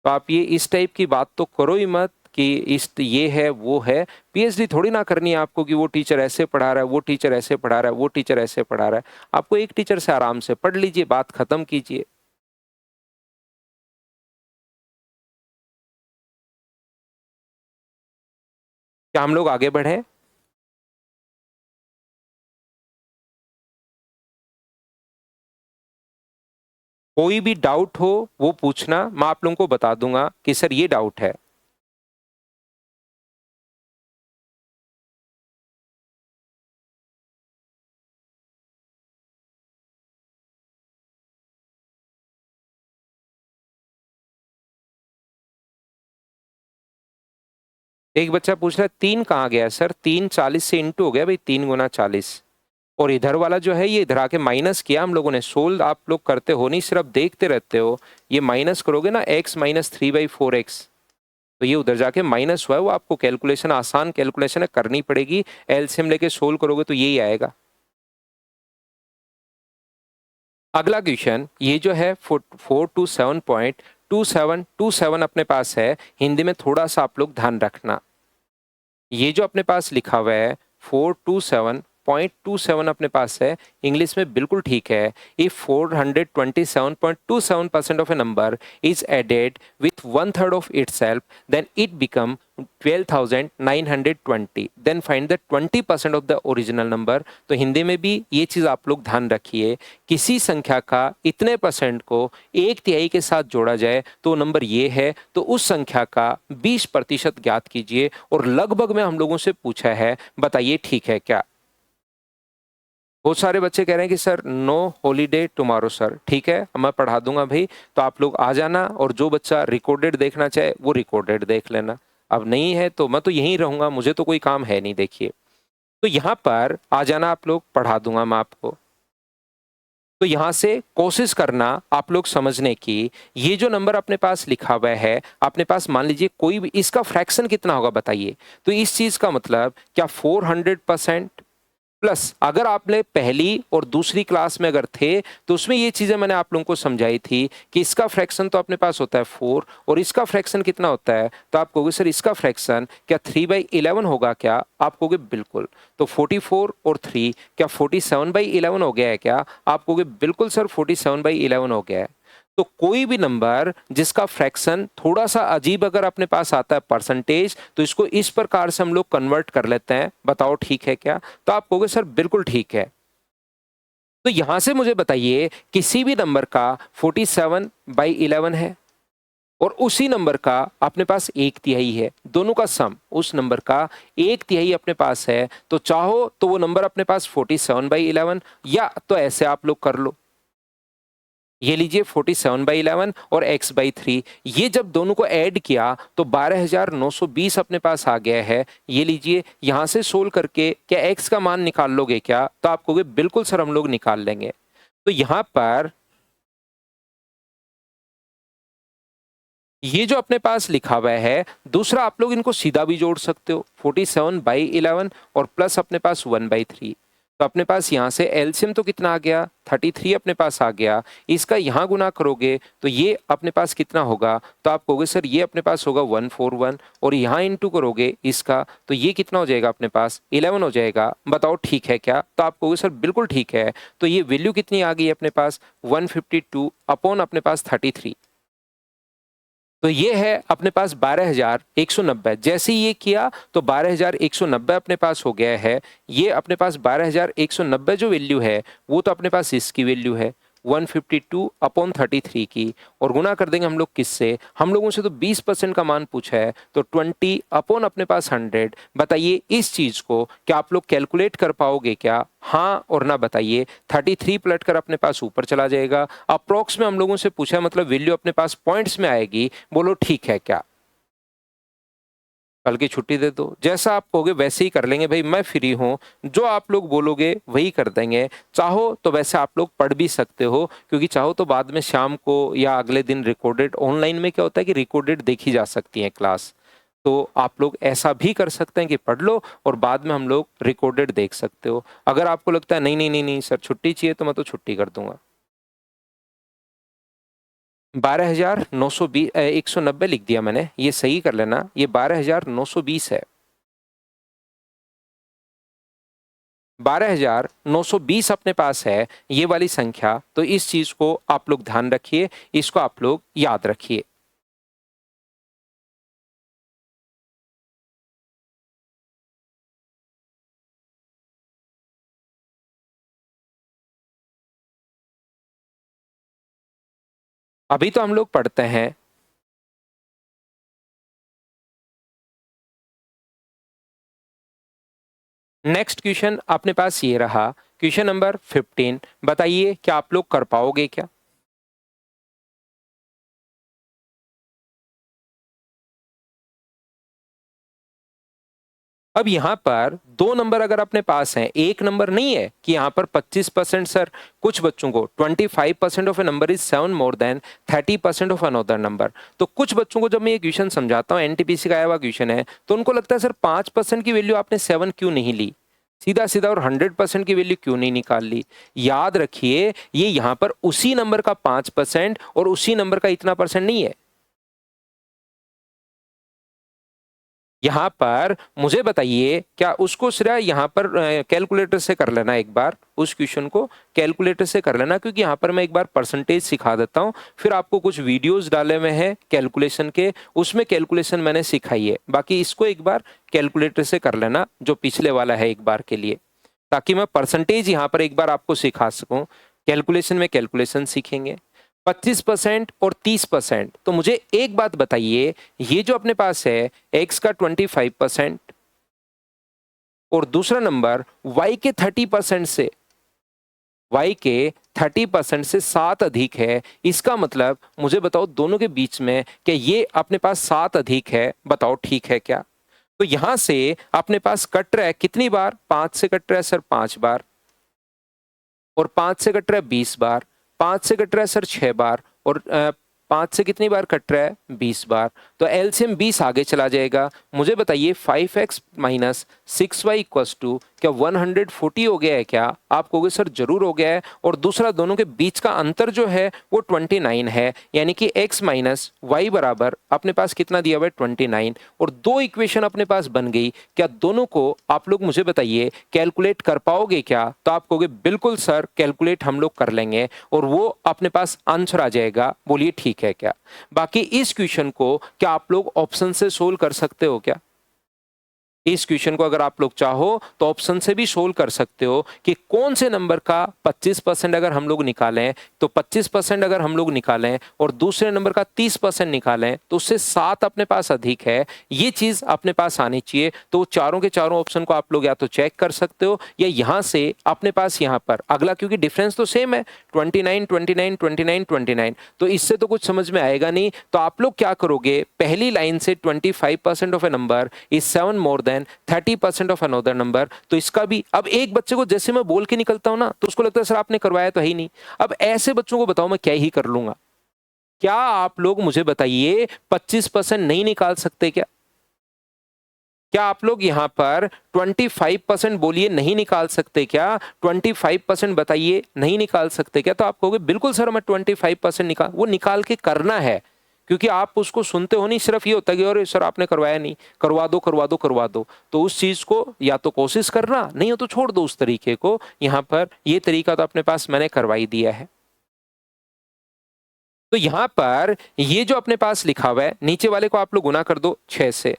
A: तो आप ये इस टाइप की बात तो करो ही मत कि इस ये है वो है। पीएचडी थोड़ी ना करनी है आपको कि वो टीचर ऐसे पढ़ा रहा है, वो टीचर ऐसे पढ़ा रहा है, वो टीचर ऐसे पढ़ा रहा है। आपको एक टीचर से आराम से पढ़ लीजिए, बात खत्म कीजिए। क्या हम लोग आगे बढ़े? कोई भी डाउट हो वो पूछना, मैं आप लोगों को बता दूंगा कि सर ये डाउट है। एक बच्चा पूछ रहा है 3 कहाँ गया सर? 3 40 से इंटू हो गया भाई, 3 गुना 40। और इधर वाला जो है ये इधर आके माइनस किया हम लोगों ने। सोल्व आप लोग करते हो नहीं, सिर्फ देखते रहते हो। ये माइनस करोगे ना, x माइनस 3/4x, तो ये उधर जाके माइनस हुआ है। वो आपको कैलकुलेशन, आसान कैलकुलेशन है, करनी पड़ेगी। एलसीएम लेके सोल्व करोगे तो यही आएगा। अगला क्वेश्चन ये जो है 427.2727 अपने पास है। हिंदी में थोड़ा सा आप लोग ध्यान रखना। ये जो अपने पास लिखा हुआ है 427.27 अपने पास है, इंग्लिश में बिल्कुल ठीक है। If 427.27% of a number is added with 1/3 of itself, then it become 12,920, then find the 20% of the original number। तो हिंदी में भी ये चीज आप लोग ध्यान रखिए, किसी संख्या का इतने परसेंट को 1/3 के साथ जोड़ा जाए तो नंबर ये है, तो उस संख्या का 20% ज्ञात कीजिए। और लगभग में हम लोगों से पूछा है, बताइए ठीक है क्या? बहुत सारे बच्चे कह रहे हैं कि sir no holiday tomorrow sir. ठीक है, मैं पढ़ा दूंगा भाई, तो आप लोग आ जाना, और जो बच्चा रिकॉर्डेड देखना चाहे वो रिकॉर्डेड देख लेना। अब नहीं है तो मैं तो यहीं रहूंगा, मुझे तो कोई काम है नहीं। देखिए, तो यहाँ पर आ जाना आप लोग, पढ़ा दूंगा मैं आपको। तो यहां से कोशिश करना आप लोग समझने की। ये जो नंबर अपने पास लिखा हुआ है, अपने पास मान लीजिए कोई भी, इसका फ्रैक्शन कितना होगा बताइए? तो इस चीज का मतलब क्या 400% प्लस, अगर आपने पहली और दूसरी क्लास में अगर थे तो उसमें ये चीजें मैंने आप लोगों को समझाई थी कि इसका फ्रैक्शन तो अपने पास होता है 4, और इसका फ्रैक्शन कितना होता है? तो आप कहोगे सर इसका फ्रैक्शन क्या 3/11 होगा क्या? आप कहोगे बिल्कुल। तो 44 और 3 क्या 47/11 हो गया है क्या? आप कहोगे बिल्कुल सर 47/11 हो गया है। तो कोई भी नंबर जिसका फ्रैक्शन थोड़ा सा अजीब अगर अपने पास आता है परसेंटेज, तो इसको इस प्रकार से हम लोग कन्वर्ट कर लेते हैं। बताओ ठीक है क्या? तो आप कहोगे सर बिल्कुल ठीक है। तो यहां से मुझे बताइए किसी भी नंबर का 47/11 है और उसी नंबर का अपने पास 1/3 है, दोनों का सम उस नंबर का 1/3 अपने पास है, तो चाहो तो वो नंबर अपने पास 47/11, या तो ऐसे आप लोग कर लो, ये लीजिए 47/11 और x/3, ये जब दोनों को ऐड किया तो 12,920 अपने पास आ गया है। ये लीजिए, यहां से सोल्व करके क्या x का मान निकाल लोगे क्या? तो आप कहोगे बिल्कुल सर हम लोग निकाल लेंगे। तो यहां पर ये जो अपने पास लिखा हुआ है, दूसरा आप लोग इनको सीधा भी जोड़ सकते हो, 47/11 और प्लस अपने पास 1/3। तो अपने पास यहाँ से एलसीएम तो कितना आ गया, 33 अपने पास आ गया। इसका यहाँ गुना करोगे तो ये अपने पास कितना होगा, तो आप कहोगे सर ये अपने पास होगा 141, और यहाँ इंटू करोगे इसका तो ये कितना हो जाएगा अपने पास 11 हो जाएगा। बताओ ठीक है क्या, तो आप कहोगे सर बिल्कुल ठीक है। तो ये वैल्यू कितनी आ गई अपने पास 152 अपॉन अपने पास 33। तो ये है अपने पास 12,190। जैसे ही ये किया तो 12,190 अपने पास हो गया है। ये अपने पास 12,190 जो वैल्यू है वो तो अपने पास इसकी वैल्यू है 152 अपॉन 33 की, और गुना कर देंगे हम लोग किससे, हम लोगों से तो 20% का मान पूछा है तो 20 अपॉन अपने पास 100। बताइए इस चीज को क्या आप लोग कैलकुलेट कर पाओगे क्या, हाँ और ना बताइए। 33 पलट कर अपने पास ऊपर चला जाएगा। अप्रोक्स में हम लोगों से पूछा है, मतलब वैल्यू अपने पास पॉइंट्स में आएगी। बोलो ठीक है क्या, कल की छुट्टी दे दो। जैसा आप कहोगे वैसे ही कर लेंगे भाई, मैं फ्री हूँ, जो आप लोग बोलोगे वही कर देंगे। चाहो तो वैसे आप लोग पढ़ भी सकते हो, क्योंकि चाहो तो बाद में शाम को या अगले दिन रिकॉर्डेड, ऑनलाइन में क्या होता है कि रिकॉर्डेड देखी जा सकती है क्लास, तो आप लोग ऐसा भी कर सकते हैं कि पढ़ लो और बाद में हम लोग रिकॉर्डेड देख सकते हो। अगर आपको लगता है नहीं नहीं नहीं नहीं सर छुट्टी चाहिए, तो मैं तो छुट्टी कर दूंगा। 12,920 190 लिख दिया मैंने, ये सही कर लेना, ये 12,920 है। 12,920 अपने पास है ये वाली संख्या। तो इस चीज को आप लोग ध्यान रखिए, इसको आप लोग याद रखिए। अभी तो हम लोग पढ़ते हैं नेक्स्ट क्वेश्चन। अपने पास ये रहा क्वेश्चन नंबर 15। बताइए क्या आप लोग कर पाओगे क्या। अब यहाँ पर दो नंबर अगर अपने पास हैं, एक नंबर नहीं है कि यहाँ पर 25% सर, कुछ बच्चों को 25% of a number is 7 more than 30% of another number. तो कुछ बच्चों को जब मैं ये क्वेश्चन समझाता हूँ, एनटीपीसी का आया हुआ क्वेश्चन है, तो उनको लगता है सर 5% की वैल्यू आपने 7 क्यों नहीं ली सीधा सीधा, और 100% की वैल्यू क्यों नहीं निकाल ली। याद रखिए ये यहाँ पर उसी नंबर का 5% और उसी नंबर का इतना परसेंट नहीं है। यहाँ पर मुझे बताइए क्या उसको सिर्फ यहाँ पर कैलकुलेटर से कर लेना, एक बार उस क्वेश्चन को कैलकुलेटर से कर लेना, क्योंकि यहाँ पर मैं एक बार परसेंटेज सिखा देता हूँ, फिर आपको कुछ वीडियोस डाले हुए हैं कैलकुलेशन के, उसमें कैलकुलेशन मैंने सिखाई है। बाकी इसको एक बार कैलकुलेटर से कर लेना जो पिछले वाला है एक बार के लिए, ताकि मैं परसेंटेज यहाँ पर एक बार आपको सिखा सकूं। कैलकुलेशन में कैलकुलेशन सीखेंगे 25% और 30%। तो मुझे एक बात बताइए, ये जो अपने पास है x का 25% और दूसरा नंबर y के 30% से, y के 30% से 7 अधिक है, इसका मतलब मुझे बताओ दोनों के बीच में क्या ये अपने पास 7 अधिक है। बताओ ठीक है क्या। तो यहां से अपने पास कट रहा है कितनी बार, 5 से कट रहा है सर 5 बार, और 5 से कट रहा है 20 बार, 5 से कट रहा है सर 6 बार, और 5 से कितनी बार कट रहा है 20 बार। तो एलसीएम 20 आगे चला जाएगा। मुझे बताइए 5x minus 6y equals to क्या 140 हो गया है क्या। आप कहोगे सर जरूर हो गया है, और दूसरा दोनों के बीच का अंतर जो है वो 29 है, यानी कि x माइनस वाई बराबर अपने पास कितना दिया हुआ है 29, और दो इक्वेशन अपने पास बन गई। क्या दोनों को आप लोग मुझे बताइए कैलकुलेट कर पाओगे क्या। तो आप कहोगे बिल्कुल सर कैलकुलेट हम लोग कर लेंगे, और वो अपने पास आंसर आ जाएगा। बोलिए ठीक है क्या। बाकी इस क्वेश्चन को क्या आप लोग ऑप्शन से सोल्व कर सकते हो क्या। इस क्वेश्चन को अगर आप लोग चाहो तो ऑप्शन से भी सोल्व कर सकते हो कि कौन से नंबर का 25% अगर हम लोग निकालें, तो 25% अगर हम लोग निकालें और दूसरे नंबर का 30% निकालें तो उससे 7 अपने पास अधिक है। ये चीज अपने पास आनी चाहिए। तो चारों के चारों ऑप्शन को आप लोग या तो चेक कर सकते हो, या यहां से अपने पास यहां पर अगला, क्योंकि डिफरेंस तो सेम है 29 29 29 29, तो इससे तो कुछ समझ में आएगा नहीं। तो आप लोग क्या करोगे, पहली लाइन से 25% of a number is 7 more than 30% of another number. तो इसका भी, अब एक बच्चे को जैसे मैं बोल के निकलता हूं ना तो उसको लगता है सर आपने करवाया तो है ही नहीं। अब ऐसे बच्चों को बताओ मैं क्या ही कर लूंगा। क्या आप लोग मुझे बताइए 25% नहीं निकाल सकते क्या। क्या आप लोग यहाँ पर 25% बोलिए नहीं निकाल सकते क्या? 25% बताइए नहीं निकाल सकते क्या? तो आप कहोगे बिल्कुल सर मैं 25% निकाल, वो निकाल के करना है, क्योंकि आप उसको सुनते हो नहीं, सिर्फ ये होता है कि अरे सर आपने करवाया नहीं, करवा दो करवा दो करवा दो। तो उस चीज को या तो कोशिश करना, नहीं हो तो छोड़ दो उस तरीके को। यहाँ पर ये तरीका तो अपने पास मैंने करवाई दिया है। तो यहाँ पर ये जो अपने पास लिखा हुआ है, नीचे वाले को आप लोग गुना कर दो 6 से।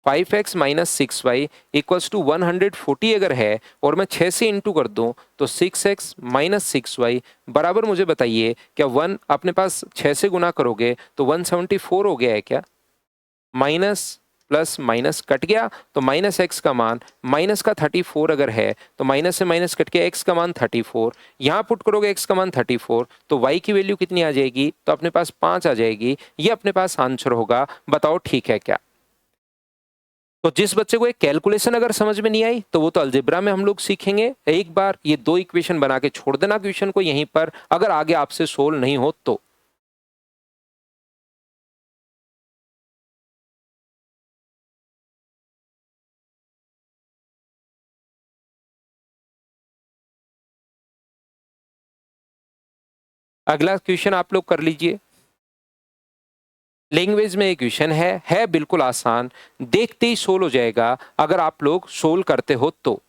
A: 5x minus 6y equals to 140 अगर है और मैं 6 से इंटू कर दूं तो 6x माइनस 6y बराबर, मुझे बताइए क्या 1 अपने पास 6 से गुना करोगे तो 174 हो गया है क्या? माइनस प्लस माइनस कट गया तो माइनस एक्स का मान, माइनस का 34 अगर है तो माइनस से माइनस कट के एक्स का मान 34, यहाँ पुट करोगे एक्स का मान 34 तो वाई की वैल्यू कितनी आ जाएगी? तो अपने पास 5 आ जाएगी। ये अपने पास आंसर होगा। बताओ ठीक है क्या? तो जिस बच्चे को एक कैलकुलेशन अगर समझ में नहीं आई तो वो तो अलजेब्रा में हम लोग सीखेंगे। एक बार ये 2 इक्वेशन बना के छोड़ देना क्वेश्चन को यहीं पर, अगर आगे आपसे सोल्व नहीं हो तो। अगला क्वेश्चन आप लोग कर लीजिए। लैंग्वेज में एक क्वेश्चन है बिल्कुल आसान, देखते ही सोल्व हो जाएगा अगर आप लोग सोल्व करते हो तो।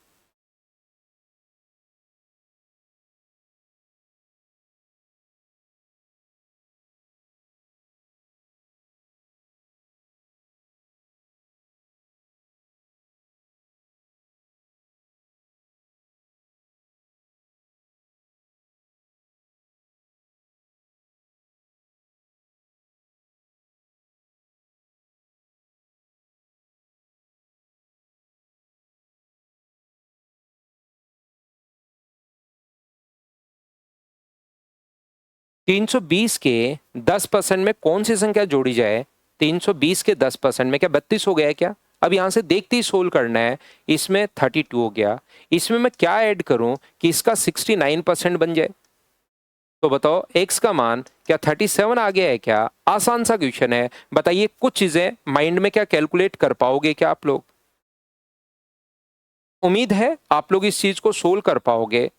A: 320 के 10% में कौन सी संख्या जोड़ी जाए? 320 के 10% में क्या 32 हो गया है क्या? अब यहां से देखते ही सोल्व करना है। इसमें 32 हो गया, इसमें मैं क्या ऐड करूं कि इसका 69% बन जाए? तो बताओ x का मान क्या 37 आ गया है क्या? आसान सा क्वेश्चन है। बताइए कुछ चीजें माइंड में क्या कैलकुलेट कर पाओगे क्या आप लोग? उम्मीद है आप लोग इस चीज को सोल्व कर पाओगे।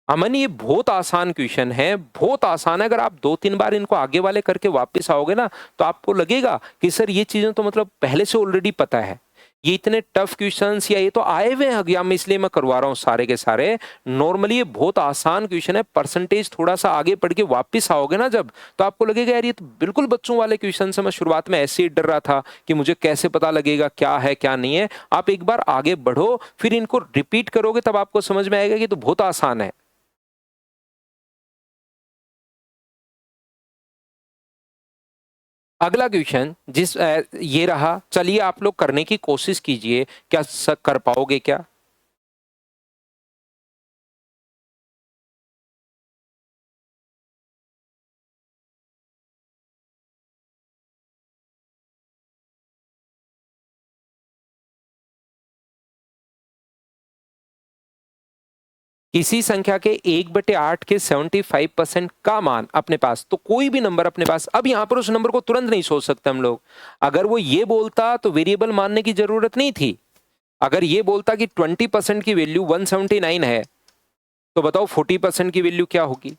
A: अमन ये बहुत आसान क्वेश्चन है, बहुत आसान है। अगर आप 2-3 बार इनको आगे वाले करके वापस आओगे ना तो आपको लगेगा कि सर ये चीजें तो मतलब पहले से ऑलरेडी पता है। ये इतने टफ क्वेश्चंस या ये तो आए हुए हैं एग्जाम में, इसलिए मैं करवा रहा हूँ सारे के सारे। नॉर्मली ये बहुत आसान क्वेश्चन है। परसेंटेज थोड़ा सा आगे पढ़ के वापस आओगे ना जब, तो आपको लगेगा यार ये तो बिल्कुल बच्चों वाले क्वेश्चन से। मैं शुरुआत में ऐसे ही डर रहा था कि मुझे कैसे पता लगेगा क्या है क्या नहीं है। आप एक बार आगे बढ़ो, फिर इनको रिपीट करोगे तब आपको समझ में आएगा कि तो बहुत आसान है। अगला क्वेश्चन ये रहा, चलिए आप लोग करने की कोशिश कीजिए, क्या कर पाओगे क्या? किसी संख्या के 1/8 के 75% का मान अपने पास, तो कोई भी नंबर अपने पास। अब यहां पर उस नंबर को तुरंत नहीं सोच सकते हम लोग। अगर वो ये बोलता तो वेरिएबल मानने की जरूरत नहीं थी। अगर ये बोलता कि 20% की वैल्यू 179 है तो बताओ 40% की वैल्यू क्या होगी?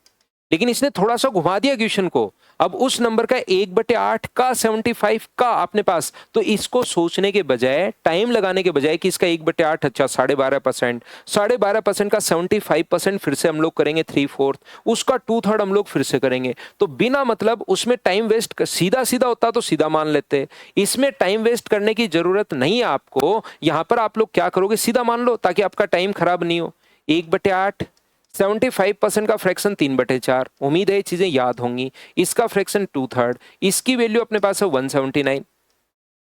A: लेकिन इसने थोड़ा सा घुमा दिया क्वेश्चन को। अब उस नंबर का 1/8 का 75 का अपने पास, तो इसको सोचने के बजाय, टाइम लगाने के बजाय कि इसका 1/8 अच्छा 12.5%, 12.5% का 75% फिर से हम लोग करेंगे 3/4, उसका 2/3 हम लोग फिर से करेंगे। तो बिना मतलब उसमें टाइम वेस्ट, सीधा सीधा होता तो सीधा मान लेते। इसमें टाइम वेस्ट करने की जरूरत नहीं है आपको। यहां पर आप लोग क्या करोगे, सीधा मान लो ताकि आपका टाइम खराब नहीं हो। 1/8, 75% का फ्रैक्शन 3/4। उम्मीद है ये चीजें याद होंगी। इसका फ्रैक्शन 2/3, इसकी वैल्यू अपने पास है 179।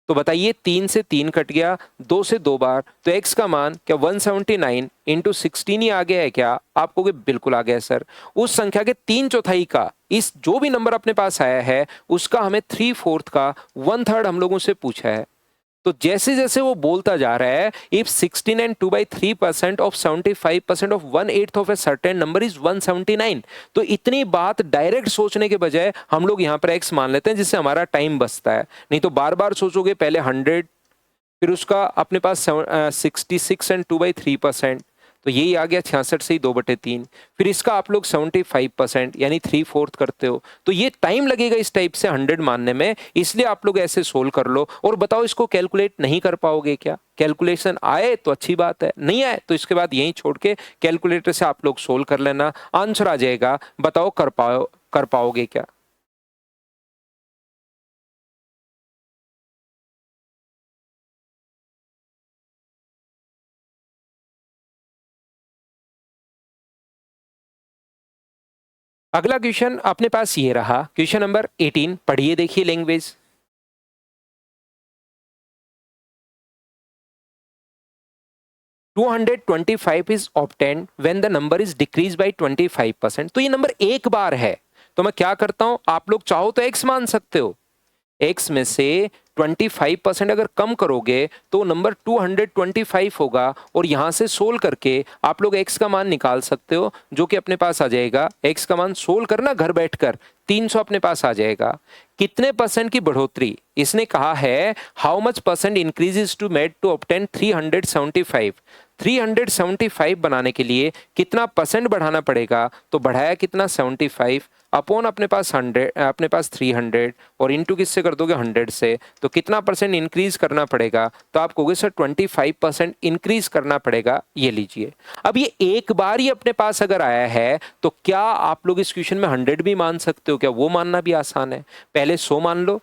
A: तो बताइए 3 से 3 कट गया, 2 से 2 बार, तो x का मान क्या 179 इंटू 16 ही आ गया है क्या? आपको बिल्कुल आ गया है सर। उस संख्या के 3/4 का, इस जो भी नंबर अपने पास आया है उसका हमें 3/4 का 1/3 हम लोगों से पूछा है। तो जैसे जैसे वो बोलता जा रहा है, if 16 and 2/3% of 75% of 1/8 of a certain number is 179, तो इतनी बात डायरेक्ट सोचने के बजाय हम लोग यहाँ पर x मान लेते हैं, जिससे हमारा टाइम बचता है। नहीं तो बार बार सोचोगे, पहले 100, फिर उसका अपने पास 66 and 2/3%, तो यही आ गया 66 से ही 2/3, फिर इसका आप लोग 75% यानी 3/4 करते हो, तो ये टाइम लगेगा इस टाइप से 100 मानने में, इसलिए आप लोग ऐसे सोल्व कर लो। और बताओ, इसको कैलकुलेट नहीं कर पाओगे क्या? कैलकुलेशन आए तो अच्छी बात है, नहीं आए तो इसके बाद यहीं छोड़ के कैलकुलेटर से आप लोग सोल्व कर लेना, आंसर आ जाएगा। बताओ कर पाओगे क्या? अगला क्वेश्चन अपने पास ये रहा, क्वेश्चन नंबर 18, पढ़िए, देखिए language. Two 225 is obtained when the number is decrease by 25%। तो ये नंबर एक बार है, तो मैं क्या करता हूं, आप लोग चाहो तो x मान सकते हो, x में से 25% अगर कम करोगे तो नंबर 225 होगा, और यहां से सोल्व करके आप लोग x का मान निकाल सकते हो, जो कि अपने पास आ जाएगा, x का मान सोल्व करना घर बैठकर 300 अपने पास आ जाएगा। कितने परसेंट की बढ़ोतरी? इसने कहा है how much percent increases to made to obtain 375। 375 बनाने के लिए कितना परसेंट बढ़ाना पड़ेगा? तो बढ़ाया कितना, 75 अपॉन अपने पास 100, अपने पास 300, और इनटू किससे कर दोगे, 100 से, तो कितना परसेंट इंक्रीज करना पड़ेगा? तो आप कहोगे सर 25% इंक्रीज करना पड़ेगा। ये लीजिए, अब ये एक बार ही अपने पास अगर आया है, तो क्या आप लोग इस क्वेश्चन में 100 भी मान सकते हो क्या? वो मानना भी आसान है, पहले 100 मान लो,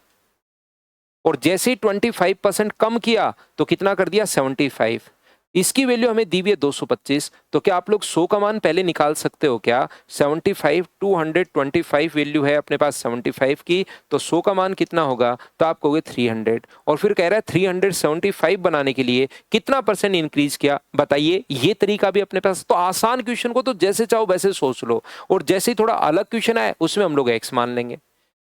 A: और जैसे ही 25% कम किया तो कितना कर दिया, 75। इसकी वैल्यू हमें दी हुई है 225, तो क्या आप लोग 100 का मान पहले निकाल सकते हो क्या? 75, 225 वैल्यू है अपने पास 75 की, तो 100 का मान कितना होगा? तो आप कहोगे 300, और फिर कह रहा है 375 बनाने के लिए कितना परसेंट इंक्रीज किया? बताइए, ये तरीका भी अपने पास। तो आसान क्वेश्चन को तो जैसे चाहो वैसे सोच लो, और जैसे ही थोड़ा अलग क्वेश्चन आए उसमें हम लोग एक्स मान लेंगे।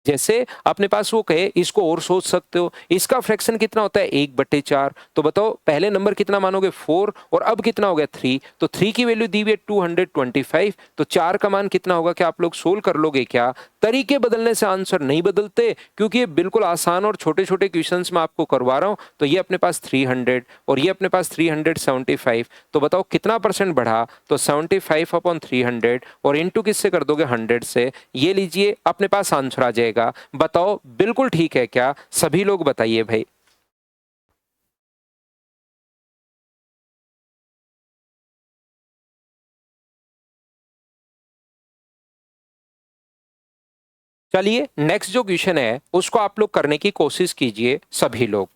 A: जैसे अपने पास वो कहे, इसको और सोच सकते हो, इसका फ्रैक्शन कितना होता है, 1/4, तो बताओ पहले नंबर कितना मानोगे, 4, और अब कितना हो गया, 3, तो 3 की वैल्यू दी हुई है 225, तो 4 का मान कितना होगा? क्या आप लोग सोल्व कर लोगे क्या? तरीके बदलने से आंसर नहीं बदलते, क्योंकि ये बिल्कुल आसान और छोटे छोटे क्वेश्चंस में आपको करवा रहा हूं। तो ये अपने पास 300 और ये अपने पास 375, तो बताओ कितना परसेंट बढ़ा? तो 75 अपॉन 300, और इंटू किससे कर दोगे, 100 से। ये लीजिए, अपने पास आंसर आ जाएगा। बताओ बिल्कुल ठीक है क्या? सभी लोग बताइए भाई। चलिए, नेक्स्ट जो क्वेश्चन है उसको आप लोग करने की कोशिश कीजिए सभी लोग।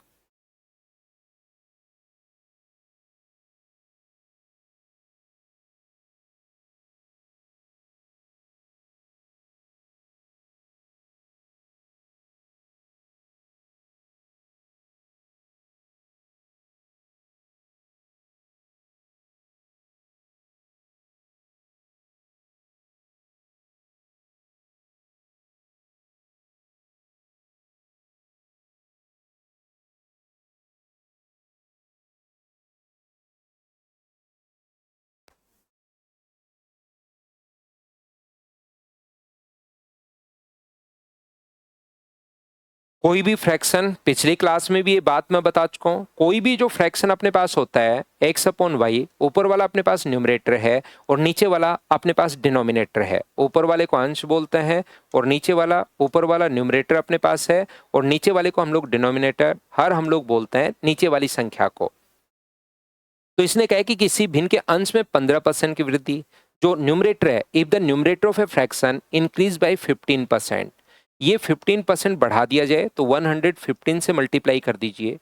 A: कोई भी फ्रैक्शन, पिछली क्लास में भी ये बात मैं बता चुका हूं, कोई भी जो फ्रैक्शन अपने पास होता है, एक्स अपॉन वाई, ऊपर वाला अपने पास न्यूमरेटर है और नीचे वाला अपने पास डिनोमिनेटर है। ऊपर वाले को अंश बोलते हैं और नीचे वाला, ऊपर वाला न्यूमरेटर अपने पास है और नीचे वाले को हम लोग डिनोमिनेटर, हर हम लोग बोलते हैं नीचे वाली संख्या को। तो इसने कहा कि किसी भिन्न के अंश में 15% की वृद्धि, जो न्यूमरेटर है, if the numerator of a fraction increase by 15%, ये 15% बढ़ा दिया जाए तो 115 से मल्टीप्लाई कर दीजिए,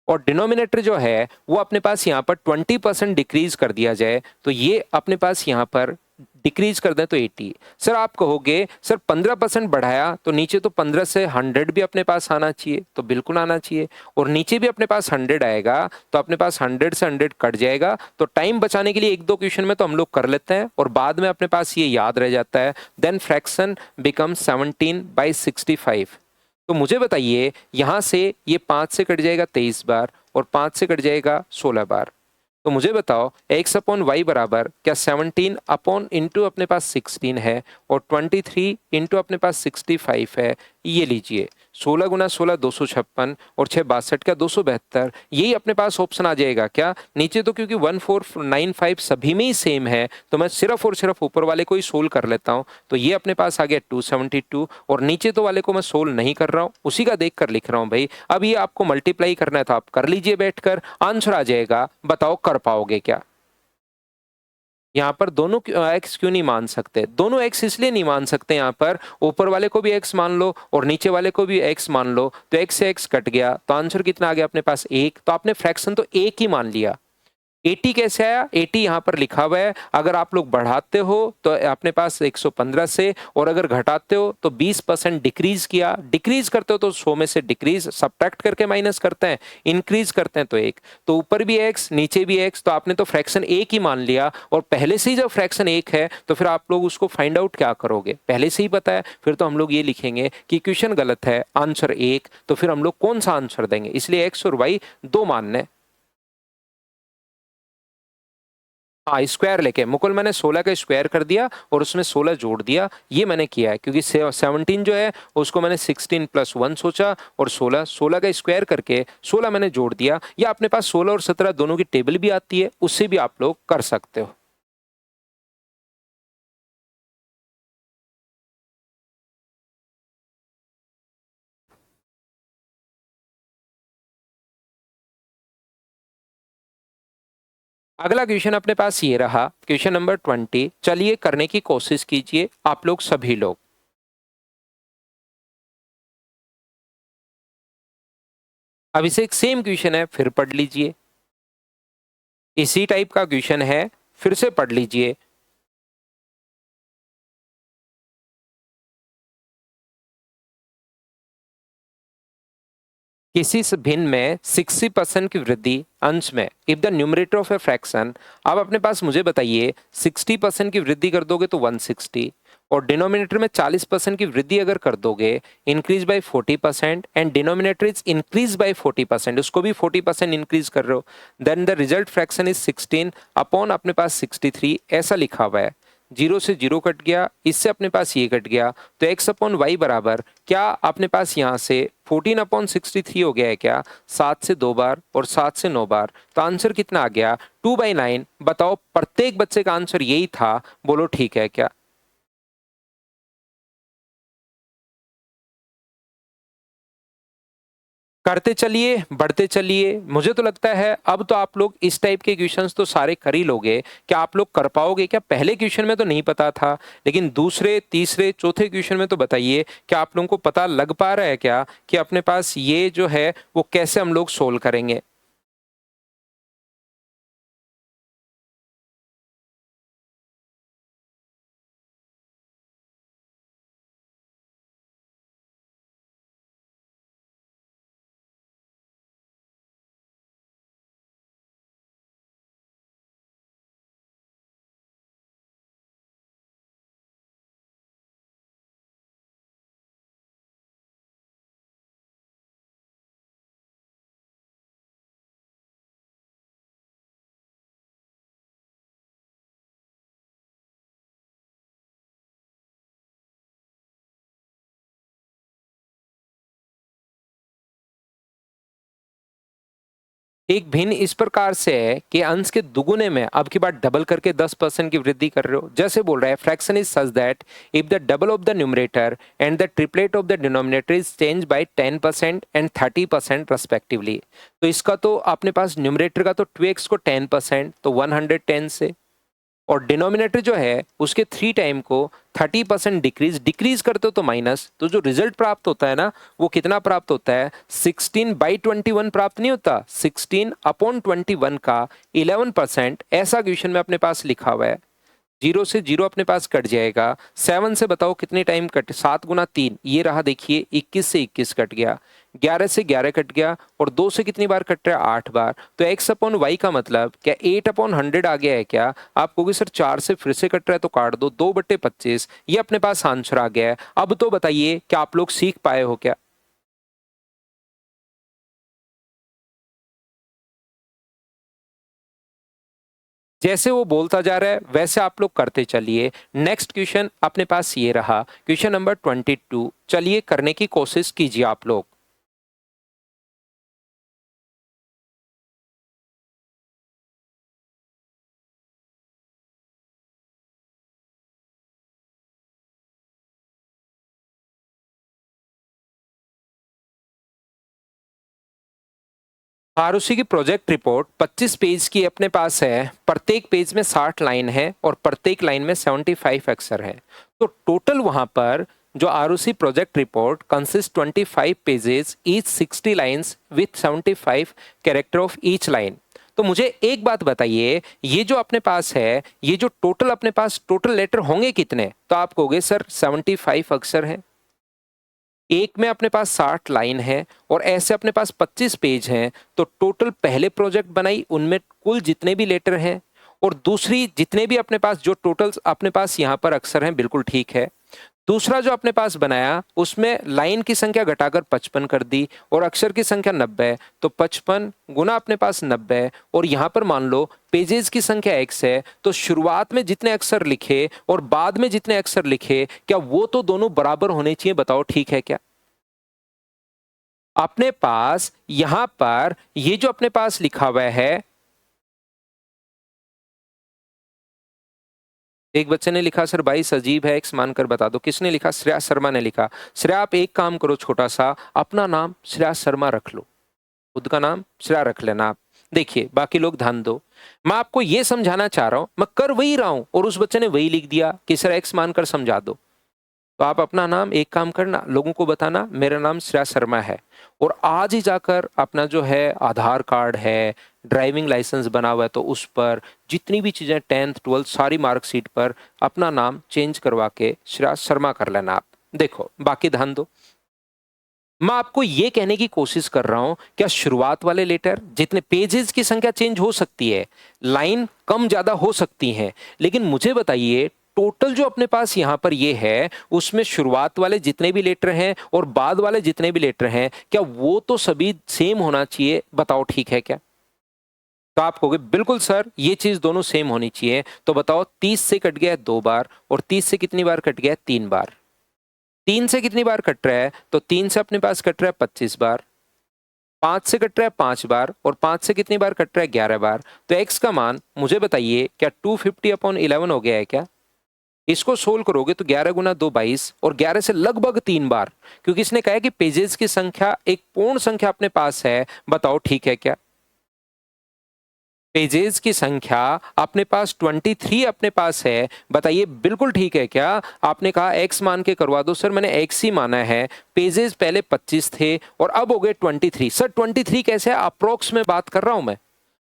A: और डिनोमिनेटर जो है वो अपने पास यहाँ पर 20% डिक्रीज कर दिया जाए, तो ये अपने पास यहाँ पर डिक्रीज कर दें तो 80। सर आप कहोगे सर 15% बढ़ाया तो नीचे तो 15 से 100 भी अपने पास आना चाहिए, तो बिल्कुल आना चाहिए, और नीचे भी अपने पास 100 आएगा, तो अपने पास 100 से 100 कट जाएगा, तो टाइम बचाने के लिए एक दो क्वेश्चन में तो हम लोग कर लेते हैं और बाद में अपने पास ये याद रह जाता है। देन फ्रैक्शन बिकम 17/65, तो मुझे बताइए यहाँ से ये 5 से कट जाएगा 23 बार और 5 से कट जाएगा 16 बार। तो मुझे बताओ x अपॉन वाई बराबर क्या 17 अपॉन इंटू अपने पास 16 है और 23 इंटू अपने पास 65 है। ये लीजिए 16 गुना 16 256 और 6 62 का 272, यही अपने पास ऑप्शन आ जाएगा क्या नीचे। तो क्योंकि 1495 सभी में ही सेम है तो मैं सिर्फ और सिर्फ ऊपर वाले को ही सोल्व कर लेता हूं। तो ये अपने पास आ गया 272 और नीचे तो वाले को मैं सोल्व नहीं कर रहा हूं, उसी का देख कर लिख रहा हूं भाई। अब ये आपको मल्टीप्लाई करना है तो आप कर लीजिए बैठकर, आंसर आ जाएगा। बताओ कर पाओगे क्या। यहाँ पर दोनों x क्यों नहीं मान सकते, दोनों x इसलिए नहीं मान सकते, यहाँ पर ऊपर वाले को भी x मान लो और नीचे वाले को भी x मान लो तो x से x कट गया तो आंसर कितना आ गया अपने पास 1। तो आपने फ्रैक्शन तो एक ही मान लिया। 80 कैसे आया, 80 यहाँ पर लिखा हुआ है, अगर आप लोग बढ़ाते हो तो अपने पास 115 से और अगर घटाते हो तो 20% डिक्रीज किया, डिक्रीज करते हो तो 100 में से डिक्रीज सब्ट्रैक्ट करके माइनस करते हैं, इंक्रीज करते हैं तो 1। तो ऊपर भी x नीचे भी x, तो आपने तो फ्रैक्शन एक ही मान लिया और पहले से ही जब फ्रैक्शन एक है तो फिर आप लोग उसको फाइंड आउट क्या करोगे, पहले से ही पता है। फिर तो हम लोग ये लिखेंगे कि इक्वेशन गलत है, आंसर 1। तो फिर हम लोग कौन सा आंसर देंगे, इसलिए x और y दो मानने। हाँ स्क्वायर लेके मुकुल मैंने 16 का स्क्वायर कर दिया और उसमें 16 जोड़ दिया, ये मैंने किया है क्योंकि 17 जो है उसको मैंने 16 + 1 सोचा और 16 का स्क्वायर करके 16 मैंने जोड़ दिया। या अपने पास 16 और 17 दोनों की टेबल भी आती है, उससे भी आप लोग कर सकते हो। अगला क्वेश्चन अपने पास ये रहा, क्वेश्चन नंबर 20। चलिए करने की कोशिश कीजिए आप लोग सभी लोग। अभिषेक सेम क्वेश्चन है, फिर पढ़ लीजिए। इसी टाइप का क्वेश्चन है, फिर से पढ़ लीजिए। किसी भिन्न में 60% की वृद्धि अंश में if the numerator of a fraction. अब अपने पास मुझे बताइए 60% की वृद्धि कर दोगे तो 160 और डिनोमिनेटर में 40% की वृद्धि अगर कर दोगे increase by 40% and denominator is increase by 40%, उसको भी 40% इंक्रीज कर रहे हो, then the result fraction is 16 upon अपने पास 63, ऐसा लिखा हुआ है। 0 से 0 कट गया, इससे अपने पास ये कट गया तो x अपॉन वाई बराबर क्या अपने पास यहाँ से 14/63 हो गया है क्या, 7 से 2 बार और 7 से 9 बार। तो आंसर कितना आ गया 2/9। बताओ प्रत्येक बच्चे का आंसर यही था, बोलो ठीक है क्या। करते चलिए बढ़ते चलिए, मुझे तो लगता है अब तो आप लोग इस टाइप के क्वेश्चंस तो सारे कर ही लोगे। क्या आप लोग कर पाओगे क्या, पहले क्वेश्चन में तो नहीं पता था लेकिन दूसरे तीसरे चौथे क्वेश्चन में तो बताइए क्या आप लोगों को पता लग पा रहा है क्या कि अपने पास ये जो है वो कैसे हम लोग सोल्व करेंगे। एक भिन्न इस प्रकार से है कि अंश के दुगुने में अब की बार डबल करके 10% की वृद्धि कर रहे हो। जैसे बोल रहा है fraction is such that if the double of the numerator and the triplet of the denominator is change bye 10% and 30% respectively. तो इसका तो अपने पास न्यूमरेटर का तो 2x को 10% तो 110 से, और डिनोमिनेटर जो है उसके 3 टाइम को 30% डिक्रीज करते हो तो माइनस, तो जो रिजल्ट प्राप्त होता है ना वो कितना प्राप्त होता है 16/21 प्राप्त नहीं होता, 16/21 का 11%। ऐसा क्वेश्चन में अपने पास लिखा हुआ है। 0 से 0 अपने पास कट जाएगा, 7 से बताओ कितने टाइम कट, 7 गुना 3 ये रहा, देखिए 21 से 21 कट गया, 11 से 11 कट गया और 2 से कितनी बार कट रहा है 8 बार। तो x अपॉन वाई का मतलब क्या 8/100 आ गया है क्या। आप कहोगे सर 4 से फिर से कट रहा है तो काट दो, 2/25 ये अपने पास आंसर आ गया है। अब तो बताइए क्या आप लोग सीख पाए हो क्या। जैसे वो बोलता जा रहा है वैसे आप लोग करते चलिए। नेक्स्ट क्वेश्चन अपने पास ये रहा, क्वेश्चन नंबर 22। चलिए करने की कोशिश कीजिए आप लोग। आरुषि की प्रोजेक्ट रिपोर्ट 25 पेज की अपने पास है। प्रत्येक पेज में 60 लाइन है और प्रत्येक लाइन में 75 अक्षर है। तो टोटल वहां पर जो Arushi project report consist 25 pages, each 60 lines with 75 character of each line. तो मुझे एक बात बताइए, ये जो अपने पास है, ये जो टोटल अपने पास टोटल लेटर होंगे कितने? तो आप कहोगे सर 75 अक्षर हैं, एक में अपने पास 60 लाइन है और ऐसे अपने पास 25 पेज हैं। तो टोटल पहले प्रोजेक्ट बनाई उनमें कुल जितने भी लेटर हैं और दूसरी जितने भी अपने पास जो टोटल अपने पास यहाँ पर अक्षर हैं, बिल्कुल ठीक है। दूसरा जो अपने पास बनाया उसमें लाइन की संख्या घटाकर 55 कर दी और अक्षर की संख्या 90। तो 55 गुना अपने पास 90 और यहाँ पर मान लो पेजेस की संख्या x है। तो शुरुआत में जितने अक्षर लिखे और बाद में जितने अक्षर लिखे, क्या वो तो दोनों बराबर होने चाहिए? बताओ ठीक है क्या? अपने पास यहां पर ये जो अपने पास लिखा हुआ है, एक बच्चे ने लिखा सर 22 अजीब है, एक्स मानकर बता दो। किसने लिखा? श्रेया शर्मा ने लिखा। श्रेया आप एक काम करो, छोटा सा अपना नाम श्रेया शर्मा रख लो, खुद का नाम श्रेया रख लेना आप। देखिए बाकी लोग ध्यान दो, मैं आपको ये समझाना चाह रहा हूं, मैं कर वही रहा हूं और उस बच्चे ने वही लिख दिया कि सर एक्स मानकर समझा दो। तो आप अपना नाम एक काम करना, लोगों को बताना मेरा नाम श्रेया शर्मा है और आज ही जाकर अपना जो है आधार कार्ड है, ड्राइविंग लाइसेंस बना हुआ है, तो उस पर जितनी भी चीज़ें 10th 12th सारी मार्कशीट पर अपना नाम चेंज करवा के श्रेया शर्मा कर लेना आप। देखो बाकी ध्यान दो, मैं आपको ये कहने की कोशिश कर रहा हूं, क्या शुरुआत वाले लेटर जितने पेजेस की संख्या चेंज हो सकती है, लाइन कम ज्यादा हो सकती है, लेकिन मुझे बताइए टोटल जो अपने पास यहां पर ये है उसमें शुरुआत वाले जितने भी लेटर हैं और बाद वाले जितने भी लेटर हैं, क्या वो तो सभी सेम होना चाहिए? बताओ ठीक है क्या? तो आप कहोगे बिल्कुल सर ये चीज दोनों सेम होनी चाहिए। तो बताओ 30 से कट गया है 2 बार और 30 से कितनी बार कट गया है? 3 बार। 3 से कितनी बार कट रहा है? तो 3 से अपने पास कट रहा है 25 बार। 5 से कट रहा है 5 बार और 5 से कितनी बार कट रहा है? 11 बार। तो x का मान मुझे बताइए क्या 250/11 हो गया है क्या? इसको सोल्व करोगे तो 11 गुना 2 22 और 11 से लगभग 3 बार, क्योंकि इसने कहा है कि पेजेस की संख्या एक पूर्ण संख्या अपने पास है। बताओ ठीक है क्या? पेजेस की संख्या अपने पास 23 अपने पास है। बताइए बिल्कुल ठीक है क्या? आपने कहा x मान के करवा दो। सर मैंने x ही माना है, पेजेस पहले 25 थे और अब हो गए 23। सर 23 कैसे? अप्रोक्स में बात कर रहा हूं मैं,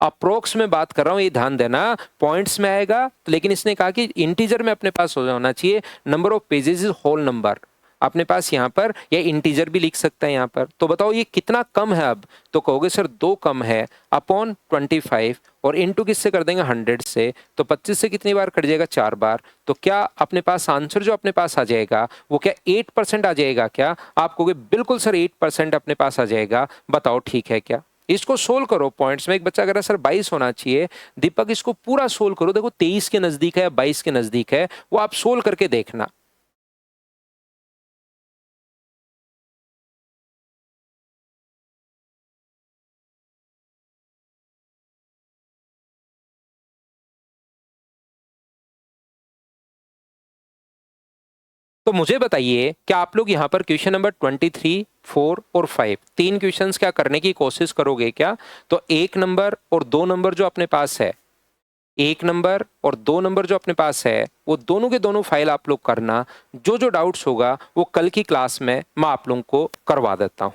A: अप्रोक्स में बात कर रहा हूं, ये ध्यान देना। पॉइंट्स में आएगा लेकिन इसने कहा कि इंटीजर में अपने पास हो होना चाहिए। Number of pages is whole number अपने पास यहाँ पर, या इंटीजर भी लिख सकते हैं यहाँ पर। तो बताओ ये कितना कम है अब? तो कहोगे सर 2 कम है अपॉन 25 और इनटू किससे कर देंगे? 100 से। तो 25 से कितनी बार कट जाएगा? 4 बार। तो क्या अपने पास आंसर जो अपने पास आ जाएगा वो क्या 8% आ जाएगा क्या? आप कहोगे बिल्कुल सर 8% अपने पास आ जाएगा। बताओ ठीक है क्या? इसको सोल्व करो पॉइंट्स में। एक बच्चा कह रहा है सर 22 होना चाहिए। दीपक इसको पूरा सोल्व करो, देखो 23 के नजदीक है, 22 के नजदीक है, वो आप सोल्व करके देखना। तो मुझे बताइए क्या आप लोग यहाँ पर क्वेश्चन नंबर 23, 4 और 5 तीन क्वेश्चंस क्या करने की कोशिश करोगे क्या? तो 1 नंबर और 2 नंबर जो अपने पास है, 1 नंबर और 2 नंबर जो अपने पास है, वो दोनों के दोनों फाइल आप लोग करना। जो जो डाउट्स होगा वो कल की क्लास में मैं आप लोगों को करवा देता हूँ।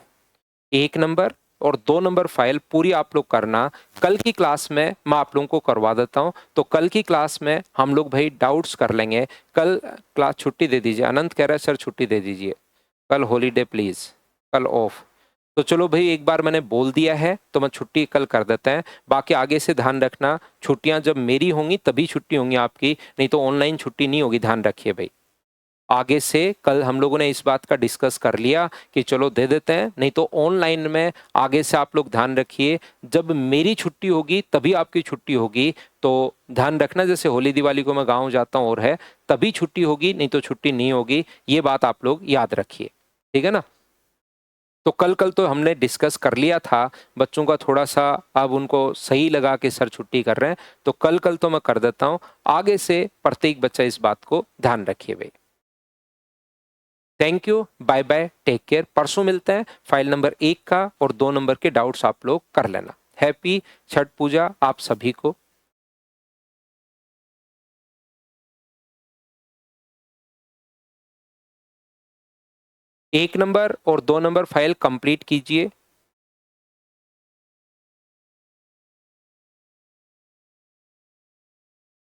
A: 1 नंबर और 2 नंबर फाइल पूरी आप लोग करना, कल की क्लास में मैं आप लोगों को करवा देता हूं। तो कल की क्लास में हम लोग भाई डाउट्स कर लेंगे। कल क्लास छुट्टी दे दीजिए। अनंत कह रहा है सर छुट्टी दे दीजिए, कल हॉलीडे प्लीज, कल ऑफ। तो चलो भाई एक बार मैंने बोल दिया है तो मैं छुट्टी कल कर देते हैं। बाकी आगे से ध्यान रखना, छुट्टियां जब मेरी होंगी तभी छुट्टी होंगी आपकी, नहीं तो ऑनलाइन छुट्टी नहीं होगी, ध्यान रखिए भाई। आगे से कल हम लोगों ने इस बात का डिस्कस कर लिया कि चलो दे देते हैं, नहीं तो ऑनलाइन में आगे से आप लोग ध्यान रखिए, जब मेरी छुट्टी होगी तभी आपकी छुट्टी होगी। तो ध्यान रखना, जैसे होली दिवाली को मैं गाँव जाता हूँ और है तभी छुट्टी होगी, नहीं तो छुट्टी नहीं होगी। ये बात आप लोग याद रखिए, ठीक है ना। तो कल कल तो हमने डिस्कस कर लिया था, बच्चों का थोड़ा सा अब उनको सही लगा कि सर छुट्टी कर रहे हैं, तो कल कल तो मैं कर देता हूँ। आगे से प्रत्येक बच्चा इस बात को ध्यान रखिए भाई। Thank you, bye bye, take care. परसों मिलते हैं, फाइल नंबर 1 का और 2 नंबर के डाउट्स आप लोग कर लेना। हैप्पी छठ पूजा आप सभी को। 1 नंबर और 2 नंबर फाइल कंप्लीट कीजिए।